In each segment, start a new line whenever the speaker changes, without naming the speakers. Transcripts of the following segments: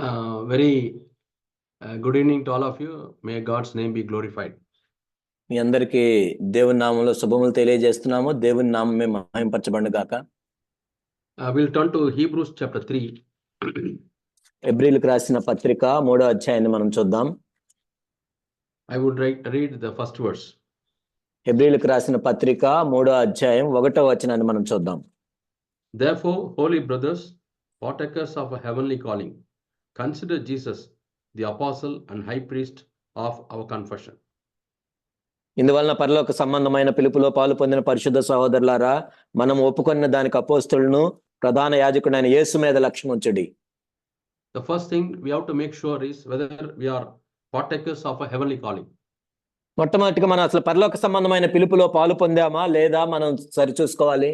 Very good evening to all of you. May God's name be glorified.
మీ అందరికీ దేవుని నామంలో శుభములు తెలియజేస్తున్నాము. దేవుని నామమే మహింపరచబడును గాక.
We'll turn to Hebrews chapter 3.
హెబ్రీయులకు రాసిన పత్రిక 3వ అధ్యాయాన్ని మనం చూద్దాం.
I would read the first verse.
హెబ్రీయులకు రాసిన పత్రిక 3వ అధ్యాయం 1వ వచనాన్ని మనం చూద్దాం.
Therefore, holy brothers, partakers of a heavenly calling, consider Jesus, the apostle and high priest of our confession.
ఇందువలన పరలోక సంబంధమైన పిలుపులో పాలు పొందిన పరిశుద్ధ సహోదరులారా, మనం ఒప్పుకొన్న దానికి అపోస్తలును ప్రధాన యాజకుడైన యేసు మీద లక్ష్యం ఉంచుడి.
The first thing we have to make sure is whether we are partakers of a heavenly calling.
మొట్టమొదటిగా మనం అసలు పరలోక సంబంధమైన పిలుపులో పాలు పొందామా లేదా మనం సరిచూసుకోవాలి.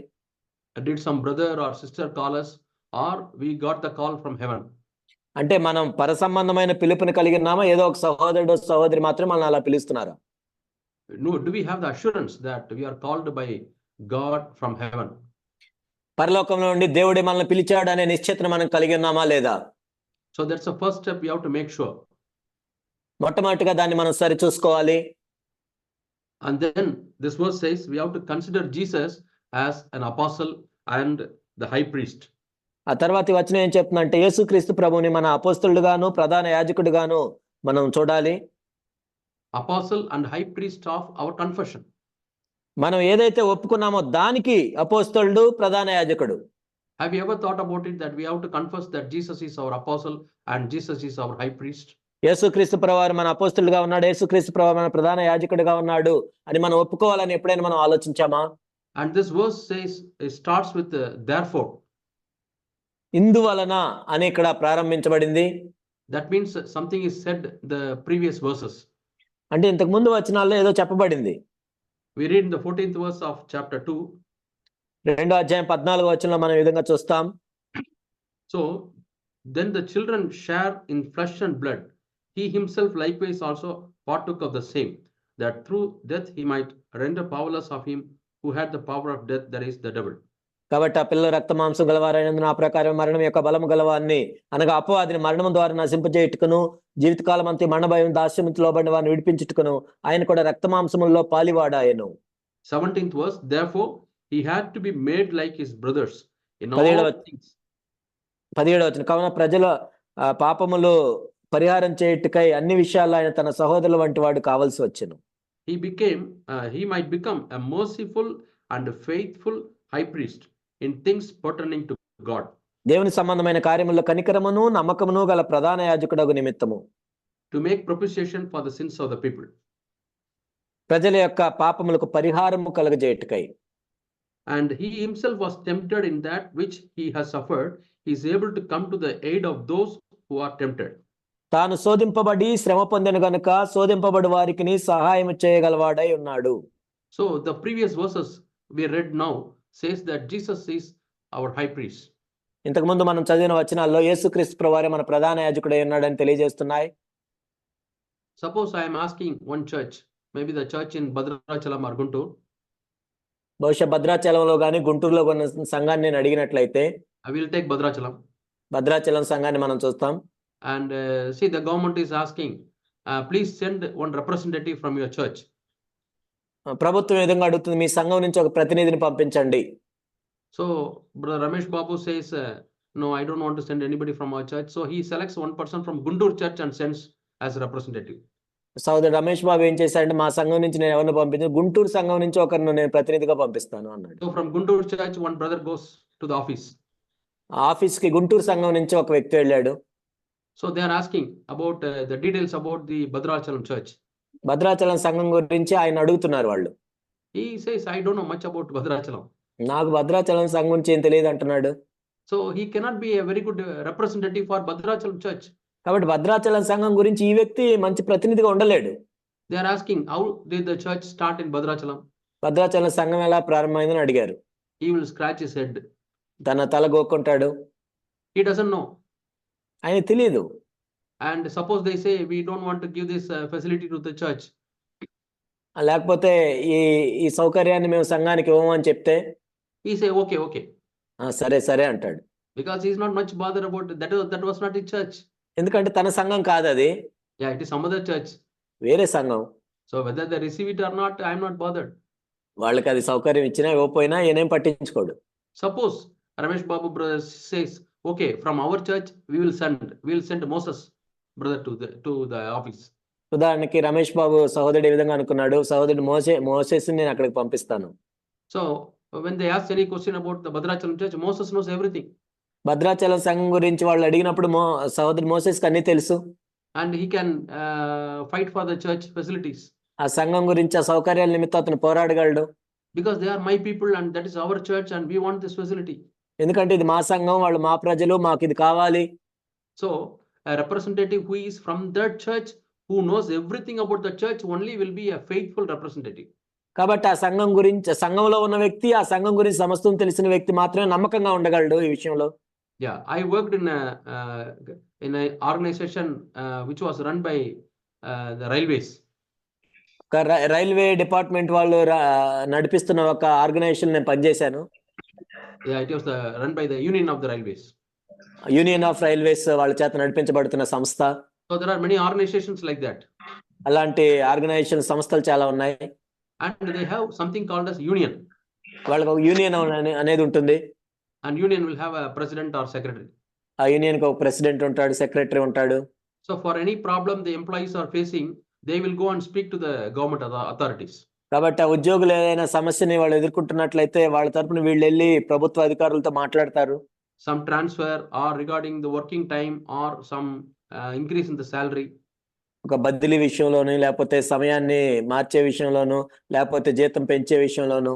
Did some brother or sister call us, or we got the call from heaven?
అంటే మనం పర సంబంధమైన పిలుపుని కలిగి ఉన్నామా, ఏదో ఒక సహోదరుడు సహోదరి మాత్రం మనం అలా పిలుస్తున్నారా?
No, do we have the assurance that we are called by God from heaven?
పరలోకంలో నుండి దేవుడే మనల్ని పిలిచాడు అనే నిశ్చయతను మనం కలిగి ఉన్నామా లేదా?
So that's the first step we have to make sure.
మొట్టమొదటిగా దాన్ని మనం సరి చూసుకోవాలి.
And then this verse says we have to consider Jesus as an apostle and the high priest.
ఆ తర్వాత ఈ వచనం ఏం చెప్తుందంటే యేసుక్రీస్తు ప్రభువుని మన అపోస్తలుడుగాను ప్రధాన యాజకుడిగాను మనం చూడాలి.
Apostle and high priest of our confession.
మనం ఏదైతే ఒప్పుకున్నామో దానికి అపోస్తలుడు ప్రధాన యాజకుడు.
Have you ever thought about it that we have to confess that Jesus is our apostle and Jesus is our high priest?
యేసుక్రీస్తు ప్రభువారు మన అపోస్తలుడుగా ఉన్నాడు, యేసుక్రీస్తు ప్రభువారు మన ప్రధాన యాజకుడిగా ఉన్నాడు అని మనం ఒప్పుకోవాలని ఎప్పుడైనా మనం ఆలోచించామా?
And this verse says, it starts with therefore.
ఇందువలన అని ఇక్కడ ప్రారంభించబడింది.
That means something is said the previous verses.
అంటే ఇంతకు ముందు వచనాల్లో ఏదో చెప్పబడింది.
We read in the 14th verse of chapter 2.
2వ అధ్యాయం 14వ వచనంలో మనం ఈ విధంగా చూస్తాం.
So then the children share in flesh and blood. He himself likewise also partook of the same, that through death he might render powerless of him who had the power of death, that is the devil.
కాబట్టి ఆ పిల్లలు రక్త మాంసం గలవారైనందున ఆ ప్రకారం మరణం యొక్క బలము గలవాన్ని అనగా అపవాదిని మరణం ద్వారా నశింపజేయుటకును జీవితకాలం అంతా మరణ భయం దాస్యముతో లోబడిన వారిని విడిపించుటకును ఆయన కూడా రక్త మాంసములలో పాలివాడాయను.
17th verse, therefore he had to be made like his brothers in all things.
17వ వచనం, కావున ప్రజల పాపములు పరిహారం చేయుటకై అన్ని విషయాల్లో ఆయన తన సహోదరుల వంటి వాడు కావాల్సి వచ్చెను.
He might become a merciful and faithful high priest in things pertaining to God.
దేవుని సంబంధమైన కార్యముల్లో కనికరమును నమ్మకమును గల ప్రధాన యాజకుడగు నిమిత్తము,
to make propitiation for the sins of the people.
ప్రజల యొక్క పాపములకు పరిహారము కలుగజేయుటకై.
And he himself was tempted in that which he has suffered. He is able to come to the aid of those who are tempted.
తాను శోధింపబడి శ్రమ పొందెను గనుక శోధింపబడు వారికి సహాయం చేయగలవాడై ఉన్నాడు.
So the previous verses we read now says that Jesus is our high priest.
ఇంతకు ముందు మనం చదివిన వచనాల్లో యేసుక్రీస్తు ప్రభువారే మన ప్రధాన యాజకుడై ఉన్నాడని తెలియజేస్తున్నాయి.
Suppose I am asking one church, maybe the church in Bhadrachalam or Guntur.
బహుశా భద్రాచలంలో గాని గుంటూరులో ఉన్న సంఘాన్ని నేను అడిగినట్లయితే,
I will take Bhadrachalam.
Bhadrachalam సంఘాన్ని మనం చూస్తాం.
And see, the government is asking, please send one representative from your church.
ప్రభుత్వం ఏ విధంగా అడుగుతుంది, మీ సంఘం నుంచి ఒక ప్రతినిధిని పంపించండి.
So Brother Ramesh Babu says, no, I don't want to send anybody from our church. So he selects one person from Guntur church and sends as a representative.
సోదరుడు రమేష్ బాబు ఏం చేశాడంటే, మా సంఘం నుంచి నేను ఎవరిని పంపించాను, గుంటూరు సంఘం నుంచి ఒకరిని నేను ప్రతినిధిగా పంపిస్తాను అన్నాడు.
So from Guntur church one brother goes to the office.
Office కి గుంటూరు సంఘం నుంచి ఒక వ్యక్తి వెళ్ళాడు.
So they are asking about the details about the Bhadrachalam church.
Bhadrachalam సంఘం గురించి ఆయన అడుగుతున్నారు వాళ్ళు.
He says, I don't know much about Bhadrachalam.
నాకు భద్రాచలం సంఘం గురించి ఏం తెలియదు అంటున్నాడు.
So he cannot be a very good representative for Bhadrachalam church.
కాబట్టి భద్రాచలం సంఘం గురించి ఈ వ్యక్తి మంచి ప్రతినిధిగా ఉండలేడు.
They are asking, how did the church start in Bhadrachalam?
Bhadrachalam సంఘం ఎలా ప్రారంభమైందని అడిగారు.
He will scratch his head.
తన తల గోక్కుంటాడు.
He doesn't know.
ఆయన తెలియదు.
And suppose they say, we don't want to give this facility to the church.
లేకపోతే ఈ సౌకర్యాన్ని మేము సంఘానికి ఇవ్వము అని చెప్తే,
he say, okay.
సరే సరే అంటాడు.
Because he is not much bothered about that was not his church.
ఎందుకంటే తన సంఘం కాదు అది,
Yeah, it is some other church.
వేరే సంఘం.
So whether they receive it or not, I am not bothered.
వాళ్ళకి అది సౌకర్యం ఇచ్చినా ఇవ్వకపోయినా ఈయనేం పట్టించుకోడు.
Suppose Ramesh Babu brother says, okay, from our church we will send Moses brother to the office.
ఉదాహరణకి రమేష్ బాబు సహోదరుడు ఈ విధంగా అనుకున్నాడు, సహోదరుడు మోసేస్ నేను అక్కడికి పంపిస్తాను.
So when they ask any question about the Bhadrachalam church, Moses knows everything.
Bhadrachalam సంఘం గురించి వాళ్ళు అడిగినప్పుడు సహోదరుడు మోసేస్కి అన్ని తెలుసు.
And he can fight for the church facilities.
ఆ సంఘం గురించి ఆ సౌకర్యాల నిమిత్తం అతను పోరాడగలడు.
Because they are my people and that is our church and we want this facility.
ఎందుకంటే ఇది మా సంఘం, వాళ్ళు మా ప్రజలు, మాకు ఇది కావాలి.
So a representative who is from that church, who knows everything about the church, only will be a faithful representative.
కాబట్టి ఆ సంఘం గురించి, సంఘంలో ఉన్న వ్యక్తి, ఆ సంఘం గురించి సమస్తం తెలిసిన వ్యక్తి మాత్రమే నమ్మకంగా ఉండగలడు ఈ విషయంలో.
Yeah, I worked in a organization which was run by the railways.
Railway department వాళ్ళు నడిపిస్తున్న ఒక ఆర్గనైజేషన్ నేను పనిచేశాను.
Yeah, it was run by the Union of the Railways.
Union of railways వాళ్ళ చేత నడిపించబడుతున్న సంస్థ.
So there are many organizations like that.
అలాంటి organisation సంస్థలు చాలా ఉన్నాయి.
And they have something called as union.
వాళ్ళకి ఒక యూనియన్ అనేది ఉంటుంది.
And union will have a president or secretary.
ఆ యూనియన్ కి ఒక ప్రెసిడెంట్ ఉంటాడు, సెక్రటరీ ఉంటాడు.
So for any problem the employees are facing, they will go and speak to the government authorities.
కాబట్టి ఆ ఉద్యోగులు ఏదైనా సమస్యని వాళ్ళు ఎదుర్కొంటున్నట్లయితే వాళ్ళ తరపున వీళ్ళు వెళ్ళి ప్రభుత్వ అధికారులతో మాట్లాడతారు.
Some transfer or regarding the working time or some increase in the salary.
ఒక బదిలీ విషయంలోను, లేకపోతే సమయాన్ని మార్చే విషయంలోను, లేకపోతే జీతం పెంచే విషయంలోను.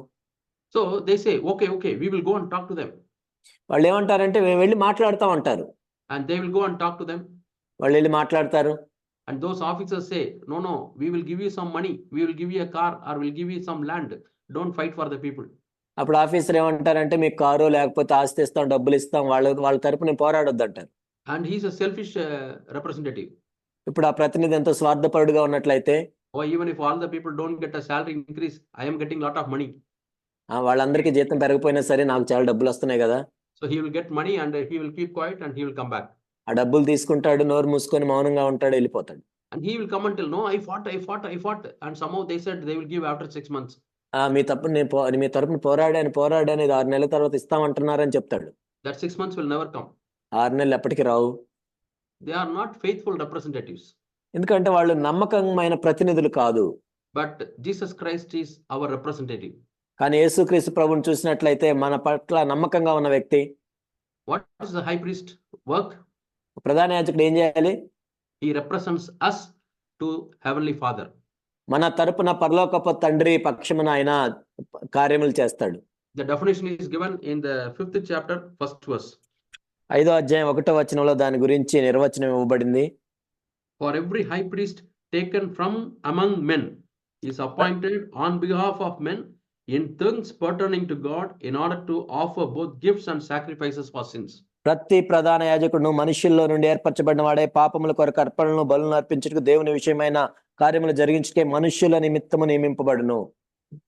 So they say, okay, we will go and talk to them.
వాళ్ళు ఏమంటారంటే మేము వెళ్ళి మాట్లాడుతాం అంటారు.
And they will go and talk to them.
వాళ్ళు వెళ్ళి మాట్లాడతారు.
And those officers say, no, we will give you some money, we will give you a car or we'll give you some land. Don't fight for the people.
అప్పుడు officer ఏమంటారంటే మీకు car లేకపోతే ఆస్తి ఇస్తాం, డబ్బులు ఇస్తాం, వాళ్ళ తరపున పోరాడొద్దు అంటారు.
And he is a selfish representative.
ఇప్పుడు ఆ ప్రతినిధి ఎంతో స్వార్థపరుడుగా ఉన్నట్లయితే,
even if all the people don't get a salary increase, I am getting lot of money.
వాళ్ళందరికీ జీతం పెరగపోయినా సరే నాకు చాలా డబ్బులు వస్తున్నాయి కదా.
So he will get money and he will keep quiet and he will come back.
ఆ డబ్బులు తీసుకుంటాడు, నోరు మూసుకొని మౌనంగా ఉంటాడు, వెళ్ళిపోతాడు.
And he will come and tell, no, I fought. And somehow they said they will give after 6 months.
మీ తరపున పోరాడాను 6 నెలల తర్వాత ఇస్తామంటున్నారని చెప్తాడు.
That 6 months will never come.
6 నెలలు ఎప్పటికీ రావు.
They are not faithful representatives.
ఎందుకంటే వాళ్ళు నమ్మకమైన ప్రతినిధులు కాదు.
But Jesus Christ is our representative.
కానీ యేసుక్రీస్తు ప్రభువుని చూసినట్లయితే మన పట్ల నమ్మకంగా ఉన్న వ్యక్తి.
What is the high priest work?
ప్రధాన యాజకుడు ఏం చేయాలి?
He represents us to Heavenly Father.
మన తరపున పరలోకపు తండ్రి పక్షమున ఆయన కార్యములు చేస్తాడు.
The definition is given in the 5th chapter, 1st verse.
5వ అధ్యాయం 1వ వచనంలో దాని గురించి నిర్వచనం ఇవ్వబడింది.
For every high priest taken from among men is appointed on behalf of men in things pertaining to God, in order to offer both gifts and sacrifices for sins.
ప్రతి ప్రధాన యాజకుడు మనుషుల్లో నుండి ఏర్పరచబడిన వాడే, పాపముల కొరకు అర్పణలను బలులను అర్పించుటకు దేవుని విషయమైన కార్యములు జరిగించుటకే మనుష్యుల నిమిత్తము నియమింపబడును.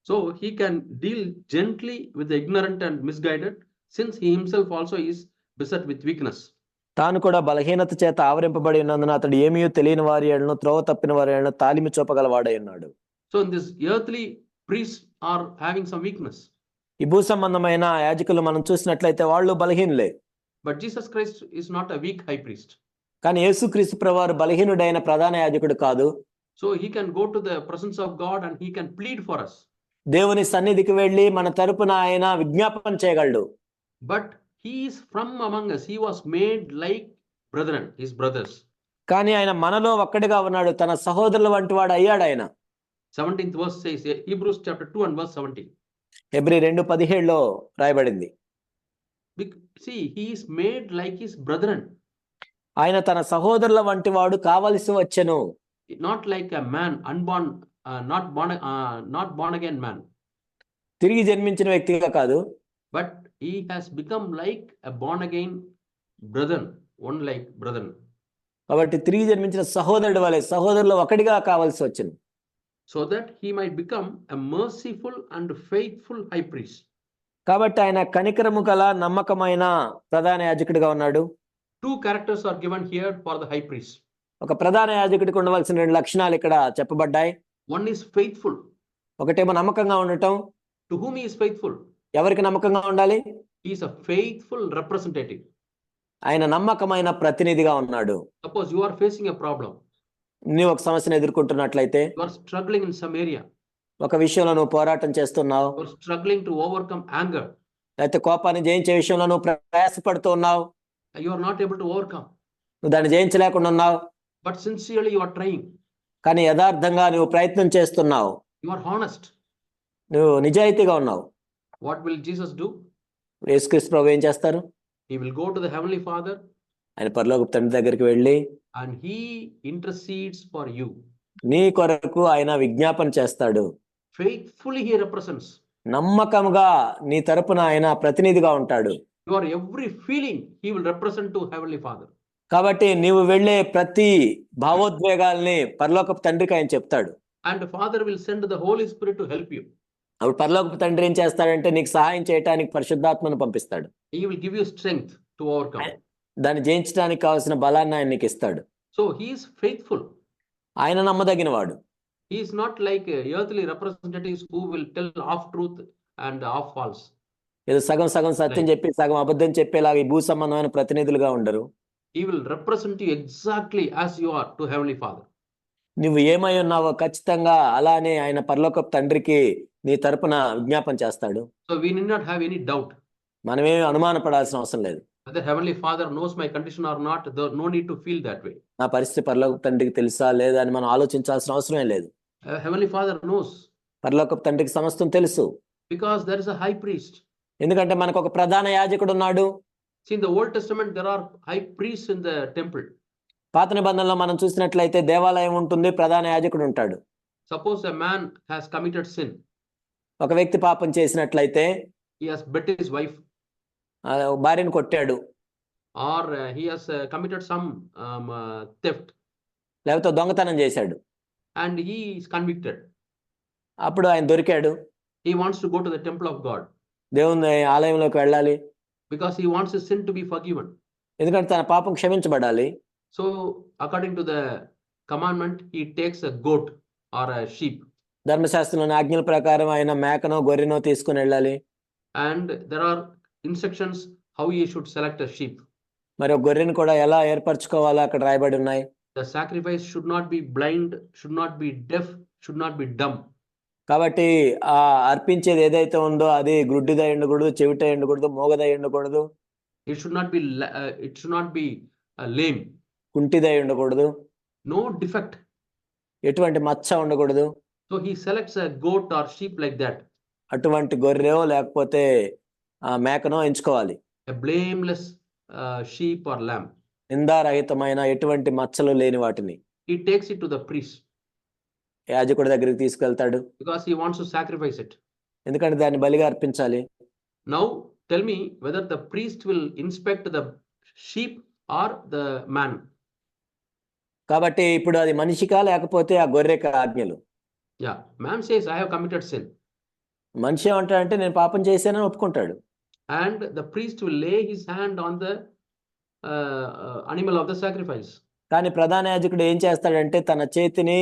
So he can deal gently with the ignorant and misguided, since he himself also is beset with weakness.
తాను కూడా బలహీనత చేత ఆవరింపబడి ఉన్నందున అతడు ఏమీ తెలియని వారి ఎడలను, త్రోవ తప్పిన వారి ఎడలను తాలిమి చూపగలవాడై ఉన్నాడు.
So in this earthly priests are having some weakness.
ఈ భూ సంబంధమైన యాజకులు మనం చూసినట్లయితే వాళ్ళు బలహీనులే.
But Jesus Christ is not a weak high priest.
కానీ యేసుక్రీస్తు ప్రభువారు బలహీనుడైన ప్రధాన యాజకుడు కాదు.
So he can go to the presence of God and he can plead for us.
దేవుని సన్నిధికి వెళ్ళి మన తరపున ఆయన విజ్ఞాపన చేయగలడు.
But he is from among us. He was made like brethren, his brothers.
కానీ ఆయన మనలో ఒక్కడిగా ఉన్నాడు, తన సహోదరుల వంటి వాడు అయ్యాడు ఆయన.
17th verse says, Hebrews chapter 2 and verse 17.
Hebrew 2:17లో రాయబడింది.
See, he is made like his brethren.
ఆయన తన సహోదరుల వంటి వాడు కావలసి వచ్చెను.
Not like a man, unborn, not born again man.
తిరిగి జన్మించిన వ్యక్తిగా కాదు.
But he has become like a born again brethren, one like brethren.
కాబట్టి తిరిగి జన్మించిన సహోదరుడు వలె సహోదరులు ఒకటిగా కావలసి వచ్చెను.
So that he might become a merciful and faithful high priest.
కాబట్టి ఆయన కనికరము గల నమ్మకమైన ప్రధాన యాజకుడిగా ఉన్నాడు.
Two characters are given here for the high priest.
ఒక ప్రధాన యాజకుడికి ఉండవలసిన 2 లక్షణాలు ఇక్కడ చెప్పబడ్డాయి.
One is faithful.
ఒకటేమో నమ్మకంగా ఉండటం.
To whom he is faithful?
ఎవరికి నమ్మకంగా ఉండాలి?
He is a faithful representative.
ఆయన నమ్మకమైన ప్రతినిధిగా ఉన్నాడు.
Suppose you are facing a problem.
నీవు ఒక సమస్యను ఎదుర్కొంటున్నట్లయితే,
You are struggling in some area.
ఒక విషయంలో నువ్వు పోరాటం చేస్తున్నావు,
You are struggling to overcome anger.
లేకపోతే కోపాన్ని జయించే విషయంలో నువ్వు ప్రయాసపడుతూ ఉన్నావు,
You are not able to overcome.
నువ్వు దాన్ని జయించలేకుండా ఉన్నావు,
But sincerely you are trying.
కానీ యథార్థంగా నువ్వు ప్రయత్నం చేస్తున్నావు,
You are honest.
నువ్వు నిజాయితీగా ఉన్నావు.
What will Jesus do?
యేసుక్రీస్తు ప్రభువు ఏం చేస్తారు?
He will go to the Heavenly Father
ఆయన పరలోకపు తండ్రి దగ్గరికి వెళ్ళి
and he intercedes for you.
నీ కొరకు ఆయన విజ్ఞాపన చేస్తాడు.
Faithfully he represents.
నమ్మకంగా నీ తరపున ఆయన ప్రతినిధిగా ఉంటాడు.
Your every feeling he will represent to Heavenly Father.
కాబట్టి నీవు వెళ్ళే ప్రతి భావోద్వేగాల్ని పరలోకపు తండ్రికి ఆయన చెప్తాడు.
And the Father will send the Holy Spirit to help you.
అప్పుడు పరలోకపు తండ్రి ఏం చేస్తాడంటే నీకు సహాయం చేయడానికి పరిశుద్ధాత్మను పంపిస్తాడు.
He will give you strength to overcome.
దాన్ని జయించడానికి కావాల్సిన బలాన్ని ఆయన నీకు ఇస్తాడు.
So he is faithful.
ఆయన నమ్మదగిన వాడు.
He is not like earthly representatives who will tell half truth and half false.
ఏదో సగం సగం సత్యం చెప్పి సగం అబద్ధం చెప్పేలాగా ఈ భూ సంబంధమైన ప్రతినిధులుగా ఉండరు.
He will represent you exactly as you are to Heavenly Father.
నువ్వు ఏమై ఉన్నావో ఖచ్చితంగా అలానే ఆయన పరలోకపు తండ్రికి నీ తరపున విజ్ఞాపన చేస్తాడు.
So we need not have any doubt.
మనమేమి అనుమానపడాల్సిన అవసరం లేదు.
Whether Heavenly Father knows my condition or not, there no need to feel that way.
నా పరిస్థితి పరలోకపు తండ్రికి తెలుసా లేదా అని మనం ఆలోచించాల్సిన అవసరమే లేదు.
Heavenly Father knows.
పరలోకపు తండ్రికి సమస్తం తెలుసు.
Because there is a high priest.
ఎందుకంటే మనకు ఒక ప్రధాన యాజకుడు ఉన్నాడు.
See, in the Old Testament there are high priests in the temple.
పాత నిబంధనలో మనం చూసినట్లయితే దేవాలయం ఉంటుంది, ప్రధాన యాజకుడు ఉంటాడు.
Suppose a man has committed sin.
ఒక వ్యక్తి పాపం చేసినట్లయితే,
He has beat his wife.
భార్యను కొట్టాడు,
Or he has committed some theft.
లేకపోతే దొంగతనం చేశాడు.
And he is convicted.
అప్పుడు ఆయన దొరికాడు.
He wants to go to the temple of God.
దేవుని ఆలయంలోకి వెళ్ళాలి.
Because he wants his sin to be forgiven.
ఎందుకంటే తన పాపం క్షమించబడాలి.
So according to the commandment, he takes a goat or a sheep.
ధర్మశాస్త్రంలోని ఆజ్ఞల ప్రకారం ఆయన మేకనో గొర్రెనో తీసుకుని వెళ్ళాలి.
And there are instructions how he should select a sheep.
మరి ఒక గొర్రెను కూడా ఎలా ఏర్పరచుకోవాలో అక్కడ రాయబడి ఉన్నాయి.
The sacrifice should not be blind, should not be deaf, should not be dumb.
కాబట్టి ఆ అర్పించేది ఏదైతే ఉందో అది గుడ్డిదై ఉండకూడదు, చెవిటై ఉండకూడదు, మోగదై ఉండకూడదు.
It should not be lame.
కుంటిదై ఉండకూడదు.
No defect.
ఎటువంటి మచ్చ ఉండకూడదు.
So he selects a goat or sheep like that.
అటువంటి గొర్రెో లేకపోతే మేకనో ఎంచుకోవాలి.
A blameless sheep or lamb.
నిందారహితమైన ఎటువంటి మచ్చలు లేని వాటిని.
He takes it to the priest.
యాజకుడి దగ్గరికి తీసుకెళ్తాడు.
Because he wants to sacrifice it.
ఎందుకంటే దాన్ని బలిగా అర్పించాలి.
Now tell me whether the priest will inspect the sheep or the man.
కాబట్టి ఇప్పుడు అది మనిషికా లేకపోతే ఆ గొర్రెక ఆజ్ఞలు?
Yeah, man says I have committed sin.
మనిషి ఏమంటాడంటే నేను పాపం చేశానని ఒప్పుకుంటాడు.
And the priest will lay his hand on the animal of the sacrifice.
కానీ ప్రధాన యాజకుడు ఏం చేస్తాడంటే తన చేతిని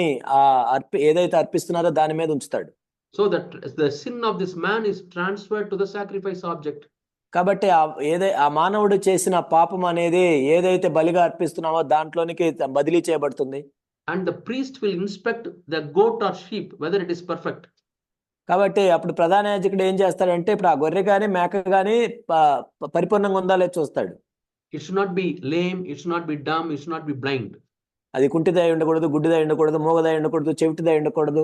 ఏదైతే అర్పిస్తున్నారో దాని మీద ఉంచుతాడు.
So that the sin of this man is transferred to the sacrifice object.
కాబట్టి ఆ మానవుడు చేసిన పాపం అనేది ఏదైతే బలిగా అర్పిస్తున్నామో దాంట్లోనికి బదిలీ చేయబడుతుంది.
And the priest will inspect the goat or sheep whether it is perfect.
కాబట్టి అప్పుడు ప్రధాన యాజకుడు ఏం చేస్తాడంటే ఇప్పుడు ఆ గొర్రె కానీ మేక కానీ పరిపూర్ణంగా ఉందా లేదో చూస్తాడు.
It should not be lame, it should not be dumb, it should not be blind.
అది కుంటిదై ఉండకూడదు, గుడ్డిదై ఉండకూడదు, మూగదై ఉండకూడదు, చెవిటిదై ఉండకూడదు.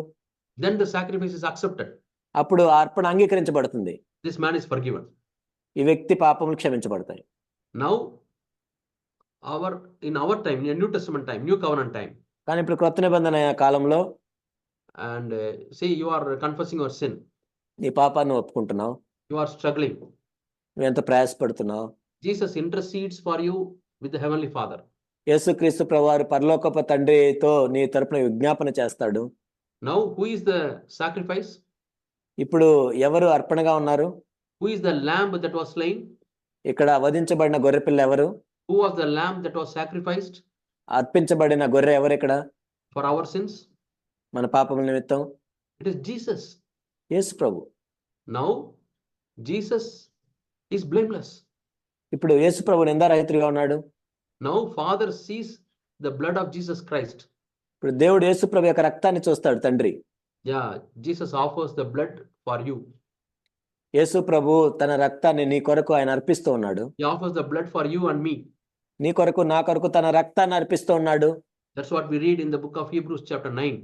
Then the sacrifice is accepted.
అప్పుడు ఆ అర్పణ అంగీకరించబడుతుంది.
This man is forgiven.
ఈ వ్యక్తి పాపములు క్షమించబడతాయి.
Now in our time, in New Testament time, New Covenant time.
కానీ ఇప్పుడు క్రొత్త నిబంధన కాలంలో
And say you are confessing your sin.
నీ పాపాన్ని ఒప్పుకుంటున్నావు.
You are struggling.
నువ్వు ఎంత ప్రయాసపడుతున్నావు.
Jesus intercedes for you with the Heavenly Father.
యేసుక్రీస్తు ప్రభువారు పరలోకపు తండ్రితో నీ తరపున విజ్ఞాపన చేస్తాడు.
Now who is the sacrifice?
ఇప్పుడు ఎవరు అర్పణగా ఉన్నారు?
Who is the lamb that was slain?
ఇక్కడ వధించబడిన గొర్రెపిల్ల ఎవరు?
Who was the lamb that was sacrificed
అర్పించబడిన గొర్రె ఎవరిక్కడ?
for our sins?
మన పాపముల నిమిత్తం
It is Jesus.
Yesu Prabhu.
Now, Jesus is blameless.
ఇప్పుడు యేసు ప్రభు నిందారహితుడిగా ఉన్నాడు.
Now, Father sees the blood of Jesus Christ.
ఇప్పుడు దేవుడు యేసు ప్రభు యొక్క రక్తాన్ని చూస్తాడు తండ్రి.
Yeah, Jesus offers the blood for you.
యేసు ప్రభు తన రక్తాన్ని నీ కొరకు ఆయన అర్పిస్తూ ఉన్నాడు.
He offers the blood for you and me.
నీ కొరకు నా కొరకు తన రక్తాన్ని అర్పిస్తూ ఉన్నాడు.
That's what we read in the book of Hebrews chapter 9.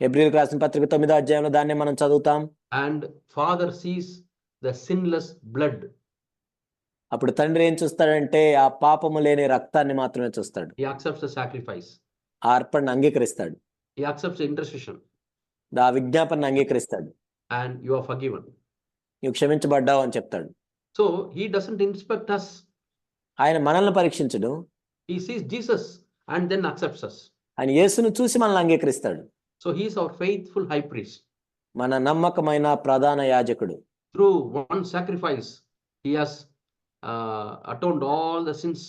హెబ్రీయులకు రాసిన పత్రిక 9వ అధ్యాయంలో దాన్ని మనం చదువుతాం.
And Father sees the sinless blood.
అప్పుడు తండ్రి ఏం చూస్తాడంటే ఆ పాపము లేని రక్తాన్ని మాత్రమే చూస్తాడు.
He accepts the sacrifice.
ఆ అర్పణను అంగీకరిస్తాడు.
He accepts the intercession.
ఆ విజ్ఞాపనను అంగీకరిస్తాడు.
And you are forgiven.
నీవు క్షమించబడ్డావు అని చెప్తాడు.
So he doesn't inspect us.
ఆయన మనల్ని పరీక్షించడు.
He sees Jesus and then accepts us.
ఆయన యేసును చూసి మనల్ని అంగీకరిస్తాడు.
So he is our faithful high priest.
మన నమ్మకమైన ప్రధాన యాజకుడు.
Through one sacrifice, he has atoned all the sins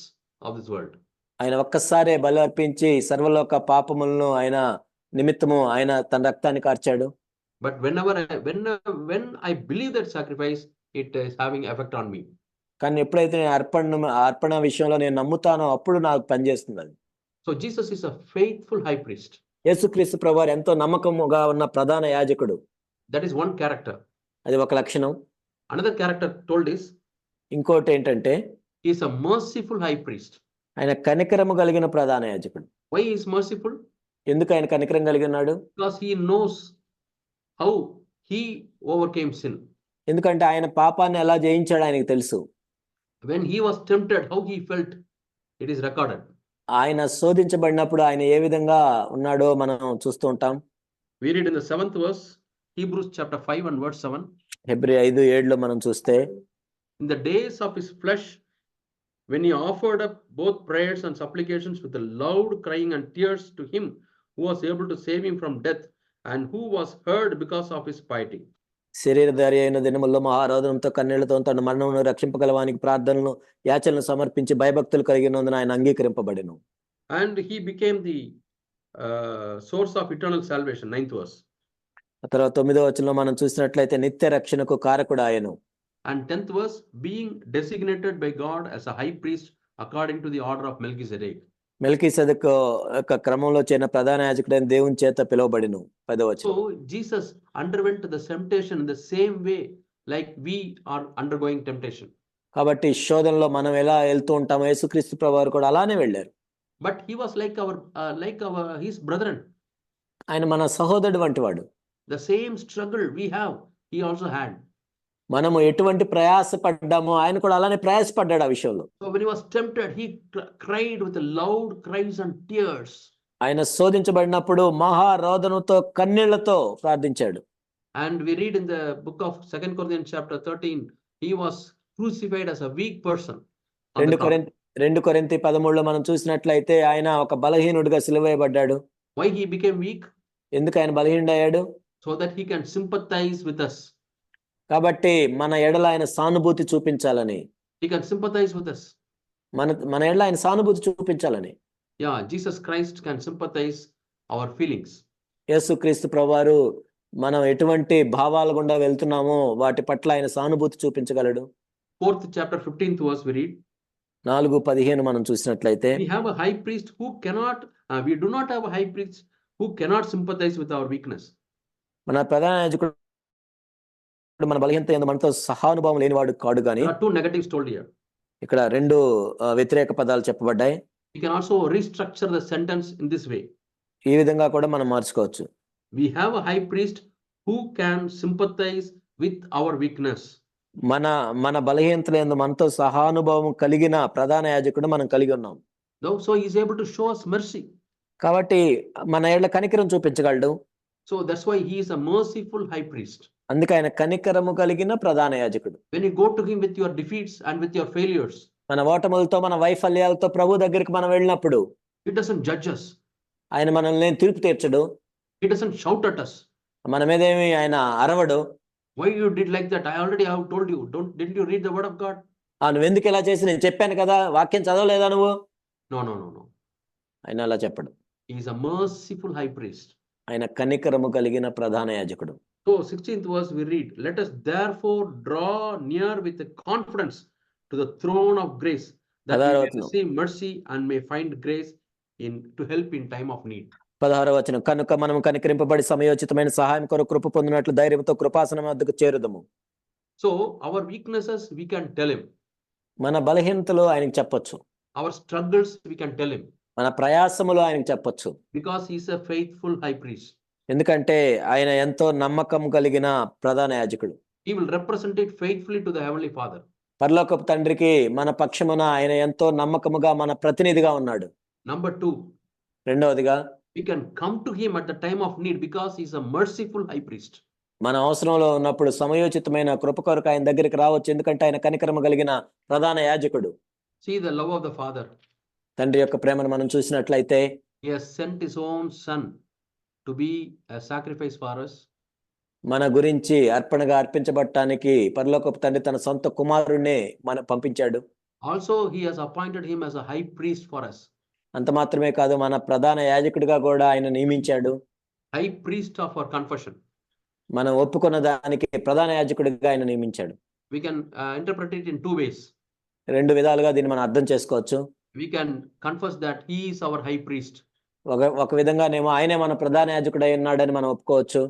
of this world.
ఆయన ఒక్కసారే బలి అర్పించి సర్వలోక పాపములను ఆయన నిమిత్తము ఆయన తన రక్తాన్ని కార్చాడు.
But when I believe that sacrifice, it is having effect on me.
కానీ ఎప్పుడైతే నేను అర్పణ విషయంలో నేను నమ్ముతానో అప్పుడు నాకు పనిచేస్తుంది అది.
So Jesus is a faithful high priest.
యేసుక్రీస్తు ప్రభువారు ఎంతో నమ్మకముగా ఉన్న ప్రధాన యాజకుడు.
That is one character.
అది ఒక లక్షణం.
Another character told is
ఇంకోటి ఏంటంటే
he is a merciful high priest.
ఆయన కనికరము కలిగిన ప్రధాన యాజకుడు.
Why he is merciful?
ఎందుకు ఆయన కనికరం కలిగి ఉన్నాడు?
Because he knows how he overcame sin.
ఎందుకంటే ఆయన పాపాన్ని ఎలా జయించాడు ఆయనకు తెలుసు.
When he was tempted, how he felt, it is recorded.
ఆయన శోధించబడినప్పుడు ఆయన ఏ విధంగా ఉన్నాడో మనం చూస్తూ ఉంటాం.
We read in the 7th verse, Hebrews chapter 5 and verse 7.
Hebrew 5:7 మనం చూస్తే,
In the days of his flesh, when he offered up both prayers and supplications with a loud crying and tears to him who was able to save him from death and who was heard because of his piety.
శరీరధారి అయిన దినముల్లో మహారోదనంతో కన్నీళ్లతో తన మరణమును రక్షింపగలవానికి ప్రార్థనలు యాచనలు సమర్పించి భయభక్తులు కలిగినందున ఆయన అంగీకరింపబడెను.
And he became the source of eternal salvation. 9th verse.
ఆ తర్వాత 9వ వచనంలో మనం చూసినట్లయితే నిత్య రక్షణకు కారకుడు ఆయను.
And 10th verse, being designated by God as a high priest according to the order of Melchizedek.
మెల్కీసెదెకు యొక్క క్రమంలో చేరిన ప్రధాన యాజకుడైన దేవుని చేత పిలువబడెను. 10వ వచనం.
So Jesus underwent the temptation in the same way like we are undergoing temptation.
కాబట్టి శోధనలో మనం ఎలా వెళ్తూ ఉంటామో యేసుక్రీస్తు ప్రభువారు కూడా అలానే వెళ్ళారు.
But he was like his brethren.
ఆయన మన సహోదరుడు వంటివాడు.
The same struggle we have, he also had.
మనము ఎటువంటి ప్రయాసపడ్డామో ఆయన కూడా అలానే ప్రయాసపడ్డాడు ఆ విషయంలో.
So when he was tempted, he cried with loud cries and tears.
ఆయన శోధించబడినప్పుడు మహారోదనతో కన్నీళ్లతో ప్రార్థించాడు.
And we read in the book of 2 Corinthians chapter 13, he was crucified as a weak person.
2 కొరింథీ 13లో మనం చూసినట్లయితే ఆయన ఒక బలహీనుడిగా సిలువేయబడ్డాడు.
Why he became weak?
ఎందుకు ఆయన బలహీనుడయ్యాడు?
So that he can sympathize with us.
కాబట్టి మన ఎడల ఆయన సానుభూతి చూపించాలని.
He can sympathize with us.
మన ఎడల ఆయన సానుభూతి చూపించాలని.
Yeah, Jesus Christ can sympathize our feelings.
యేసుక్రీస్తు ప్రభువారు మనం ఎటువంటి భావాల గుండా వెళ్తున్నామో వాటి పట్ల ఆయన సానుభూతి చూపించగలడు.
4th chapter 15th verse we read.
4:15 మనం చూసినట్లయితే,
we have a high priest who cannot we do not have a high priest who cannot sympathize with our weakness.
మన ప్రధాన యాజకుడు మన బలహీనత యందు మనతో సహానుభావం లేనివాడు కాడు గాని.
There are two negatives told here.
ఇక్కడ రెండు వ్యతిరేక పదాలు చెప్పబడ్డాయి.
We can also restructure the sentence in this way.
ఈ విధంగా కూడా మనం మార్చుకోవచ్చు.
We have a high priest who can sympathize with our weakness.
మన బలహీనతల యందు మనతో సహానుభావం కలిగిన ప్రధాన యాజకుడు మనం కలిగి ఉన్నాం.
So he is able to show us mercy.
కాబట్టి మన ఎడల కనికరం చూపించగలడు.
So that's why he is a merciful high priest.
అందుకే ఆయన కనికరము కలిగిన ప్రధాన యాజకుడు.
When you go to him with your defeats and with your failures,
మన ఓటములతో మన వైఫల్యాలతో ప్రభు దగ్గరికి మనం వెళ్ళినప్పుడు
he doesn't judge us.
ఆయన మనల్ని తీర్పు తీర్చడు.
He doesn't shout at us.
మన మీదేమి ఆయన అరవడు.
Why you did like that? I already have told you. Didn't you read the word of God?
నువ్వెందుకు ఇలా చేసి, నేను చెప్పాను కదా, వాక్యం చదవలేదా నువ్వు?
No, no, no, no.
ఆయన అలా చెప్పడు.
He is a merciful high priest.
ఆయన కనికరము కలిగిన ప్రధాన యాజకుడు.
So 16th verse we read, let us therefore draw near with confidence to the throne of grace, that we may receive mercy and may find grace to help in time of need.
16వ వచనం, కనుక మనం కనికరింపబడి సమయోచితమైన సహాయం కొరకు కృప పొందినట్లు ధైర్యంతో కృపాసనం వద్దకు చేరుదము.
So our weaknesses we can tell him.
మన బలహీనతలు ఆయనకు చెప్పొచ్చు.
Our struggles we can tell him.
మన ప్రయాసములు ఆయనకు చెప్పొచ్చు.
Because he is a faithful high priest.
ఎందుకంటే ఆయన ఎంతో నమ్మకం కలిగిన ప్రధాన యాజకుడు.
He will represent it faithfully to the heavenly Father.
పరలోకపు తండ్రికి మన పక్షమున ఆయన ఎంతో నమ్మకముగా మన ప్రతినిధిగా ఉన్నాడు.
Number 2.
రెండవదిగా,
we can come to him at the time of need because he is a merciful high priest.
మన అవసరంలో ఉన్నప్పుడు సమయోచితమైన కృప కొరకు ఆయన దగ్గరికి రావచ్చు, ఎందుకంటే ఆయన కనికరము కలిగిన ప్రధాన యాజకుడు.
See the love of the Father.
తండ్రి యొక్క ప్రేమను మనం చూసినట్లయితే,
he has sent his own son to be a sacrifice for us.
మన గురించి అర్పణగా అర్పించబడటానికి పరలోకపు తండ్రి తన సొంత కుమారుణ్ణి మన పంపించాడు.
Also he has appointed him as a high priest for us.
అంత మాత్రమే కాదు, మన ప్రధాన యాజకుడిగా కూడా ఆయన నియమించాడు.
high priest of our confession.
మనం ఒప్పుకున్న దానికి ప్రధాన యాజకుడిగా ఆయన నియమించాడు.
We can interpret it in two ways.
రెండు విధాలుగా దీన్ని మనం అర్థం చేసుకోవచ్చు.
We can confess that he is our high priest.
ఒక విధంగానేమో ఆయనే మన ప్రధాన యాజకుడై ఉన్నాడని మనం ఒప్పుకోవచ్చు.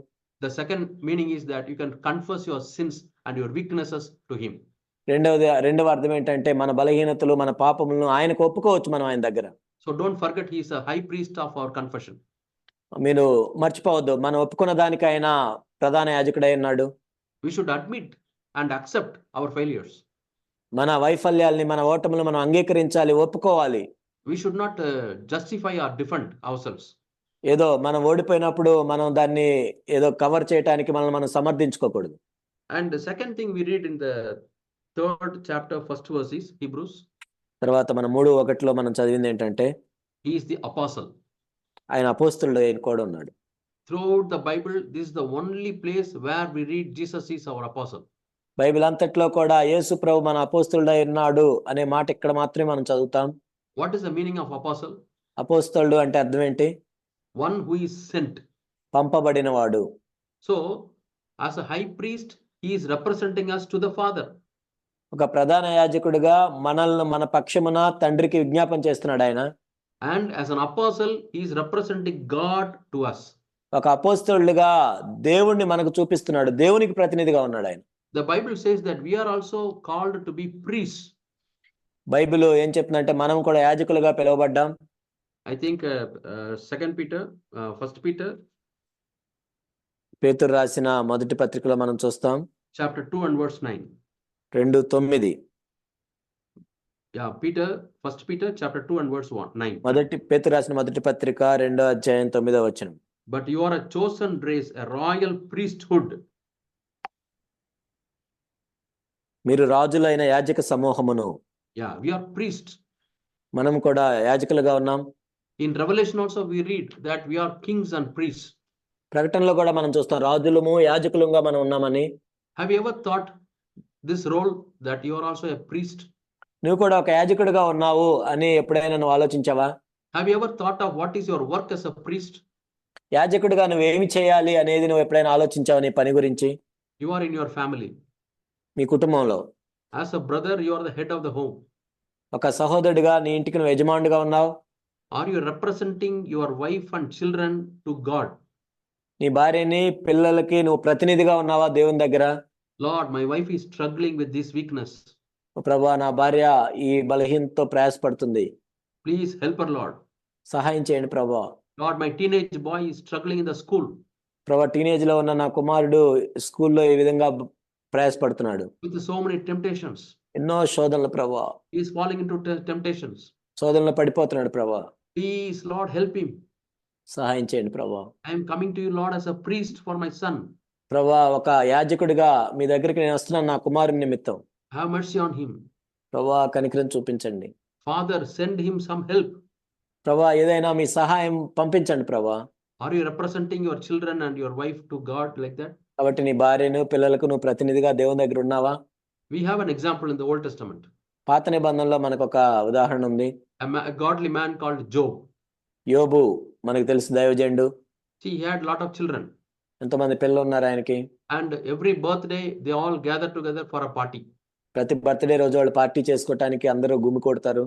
The second meaning is that you can confess your sins and your weaknesses to him.
రెండవ అర్థం ఏంటంటే, మన బలహీనతలు, మన పాపములను ఆయనకు ఒప్పుకోవచ్చు మనం ఆయన దగ్గర.
So don't forget he is a high priest of our confession.
మీరు మర్చిపోవద్దు, మనం ఒప్పుకున్న దానికి ఆయన ప్రధాన యాజకుడై ఉన్నాడు.
We should admit and accept our failures.
మన వైఫల్యాల్ని, మన ఓటములు మనం అంగీకరించాలి, ఒప్పుకోవాలి.
We should not justify or defend ourselves.
ఏదో మనం ఓడిపోయినప్పుడు మనం దాన్ని ఏదో కవర్ చేయడానికి మనం సమర్థించుకోకూడదు.
And the second thing we read in the 3rd chapter, 1st verse is Hebrews.
తర్వాత మనం 3:1 మనం చదివింది ఏంటంటే,
he is the apostle.
ఆయన అపోస్తలుడు ఆయన కూడా ఉన్నాడు.
Throughout the Bible, this is the only place where we read Jesus is our apostle.
Bible అంతట్లో కూడా యేసు ప్రభు మన అపోస్తలుడై ఉన్నాడు అనే మాట ఇక్కడ మాత్రమే మనం చదువుతాం.
What is the meaning of apostle?
అపోస్తలుడు అంటే అర్థం ఏంటి?
One who is sent.
పంపబడినవాడు.
So as a high priest, he is representing us to the Father.
ఒక ప్రధాన యాజకుడిగా మనల్ని మన పక్షమున తండ్రికి విజ్ఞాపన చేస్తున్నాడు ఆయన.
And as an apostle, he is representing God to us.
ఒక అపోస్తలుడిగా దేవుణ్ణి మనకు చూపిస్తున్నాడు, దేవునికి ప్రతినిధిగా ఉన్నాడు ఆయన.
The Bible says that we are also called to be priests.
Bible ఏం చెప్తుందంటే, మనం కూడా యాజకులుగా పిలువబడ్డాం.
I think 2 Peter, 1 Peter.
పేతురు రాసిన మొదటి పత్రికలో మనం చూస్తాం.
Chapter 2 and verse 9.
2:9.
Yeah, 1 Peter chapter 2 and verse 9.
పేతురు రాసిన మొదటి పత్రిక 2వ అధ్యాయం 9వ వచనం.
But you are a chosen race, a royal priesthood.
మీరు రాజులైన యాజక సమూహమును.
Yeah, we are priests.
మనం కూడా యాజకులుగా ఉన్నాం.
In Revelation also we read that we are kings and priests.
ప్రకటనలో కూడా మనం చూస్తాం రాజులము యాజకులుగా మనం ఉన్నామని.
Have you ever thought this role that you are also a priest?
నువ్వు కూడా ఒక యాజకుడిగా ఉన్నావు అని ఎప్పుడైనా నువ్వు ఆలోచించావా?
Have you ever thought of what is your work as a priest?
యాజకుడిగా నువ్వు ఏమి చేయాలి అనేది నువ్వు ఎప్పుడైనా ఆలోచించావా నీ పని గురించి?
You are in your family.
మీ కుటుంబంలో.
As a brother, you are the head of the home.
ఒక సహోదరుడిగా నీ ఇంటికి నువ్వు యజమానుడిగా ఉన్నావు.
Are you representing your wife and children to God?
నీ భార్యని పిల్లలకి నువ్వు ప్రతినిధిగా ఉన్నావా దేవుని దగ్గర?
Lord, my wife is struggling with this weakness.
ప్రభువా, నా భార్య ఈ బలహీనతతో ప్రయాసపడుతుంది.
Please help her, Lord.
సహాయం చేయండి ప్రభువా.
Lord, my teenage boy is struggling in the school.
ప్రభువా, టీనేజ్ లో ఉన్న నా కుమారుడు స్కూల్లో ఈ విధంగా ప్రయాసపడుతున్నాడు.
With so many temptations.
ఎన్నో శోధనలు ప్రభువా.
He is falling into temptations.
శోధనలో పడిపోతున్నాడు ప్రభువా.
Please, Lord, help him.
సహాయం చేయండి ప్రభువా.
I am coming to you, Lord, as a priest for my son.
ప్రభువా, ఒక యాజకుడిగా మీ దగ్గరికి నేను వస్తున్నాను నా కుమారుని నిమిత్తం.
Have mercy on him.
ప్రభువా, కనికరం చూపించండి.
Father, send him some help.
ప్రభువా, ఏదైనా మీ సహాయం పంపించండి ప్రభువా.
Are you representing your children and your wife to God like that?
కాబట్టి నీ భార్యను పిల్లలకు నువ్వు ప్రతినిధిగా దేవుని దగ్గర ఉన్నావా?
We have an example in the Old Testament.
పాత నిబంధనలో మనకు ఒక ఉదాహరణ ఉంది.
A godly man called Job.
యోబు మనకు తెలుసు, దైవజనుడు.
See, he had lot of children,
ఎంతమంది పిల్లలు ఉన్నారు ఆయనకి.
and every birthday they all gather together for a party.
ప్రతి బర్త్డే రోజు వాళ్ళు పార్టీ చేసుకోవటానికి అందరూ గుమి కొడతారు.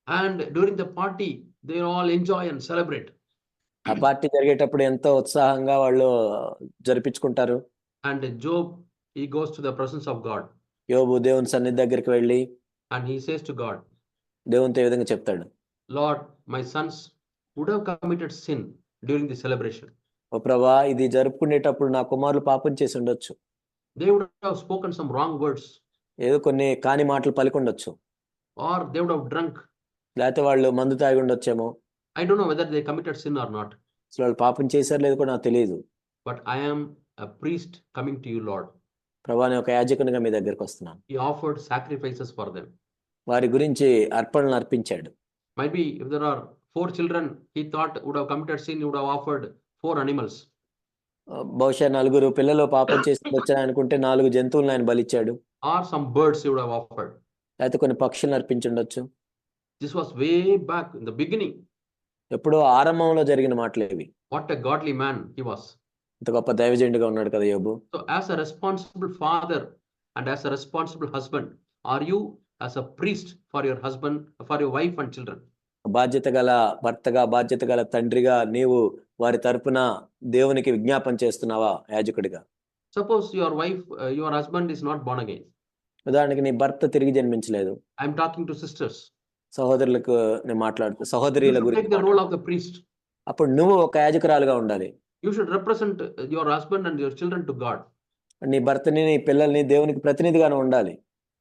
And during the party they all enjoy and celebrate.
ఆ పార్టీ జరిగేటప్పుడు ఎంతో ఉత్సాహంగా వాళ్ళు జరిపించుకుంటారు.
And Job, he goes to the presence of God,
యోబు దేవుని సన్నిధి దగ్గరికి వెళ్ళి
and he says to God,
దేవునితో ఈ విధంగా చెప్తాడు,
Lord, my sons would have committed sin during the celebration.
ఓ ప్రభా, ఇది జరుపుకునేటప్పుడు నా కుమారులు పాపం చేసి ఉండొచ్చు.
They would have spoken some wrong words,
ఏదో కొన్ని కాని మాటలు పలికొండొచ్చు,
or they would have drunk.
లేకపోతే వాళ్ళు మందు తాగి ఉండొచ్చేమో.
I don't know whether they committed sin or not,
అసలు వాళ్ళు పాపం చేశారు లేదు కూడా నాకు తెలియదు.
but I am a priest coming to you, Lord.
ప్రభా, నేను ఒక యాజకునిగా మీ దగ్గరికి వస్తున్నాను.
He offered sacrifices for them.
వారి గురించి అర్పణలు అర్పించాడు.
Might be if there are 4 children he thought would have committed sin, he would have offered 4 animals.
బహుశా 4 పిల్లలు పాపం చేసి వచ్చారు అనుకుంటే 4 జంతువులను ఆయన బలిచ్చాడు.
Or some birds he would have offered.
లేకపోతే కొన్ని పక్షులను అర్పించుండొచ్చు.
This was way back in the beginning.
ఎప్పుడో ఆరంభంలో జరిగిన మాటలు ఇవి.
What a godly man he was.
ఇంత గొప్ప దైవజనుడిగా ఉన్నాడు కదా యోబు.
So as a responsible father and as a responsible husband, are you as a priest for your husband, for your wife and children?
బాధ్యత గల భర్తగా, బాధ్యత గల తండ్రిగా నీవు వారి తరపున దేవునికి విజ్ఞాపన చేస్తున్నావా యాజకుడిగా?
Suppose your wife, your husband is not born again.
ఉదాహరణకి నీ భర్త తిరిగి జన్మించలేదు.
I am talking to sisters.
సహోదరులకు నేను మాట్లాడుతూ
You
సహోదరుల
should take
గురించి
the role of the priest.
అప్పుడు నువ్వు ఒక యాజకురాలుగా ఉండాలి.
You should represent your husband and your children to God.
నీ భర్తని, నీ పిల్లల్ని దేవునికి ప్రతినిధిగానే ఉండాలి.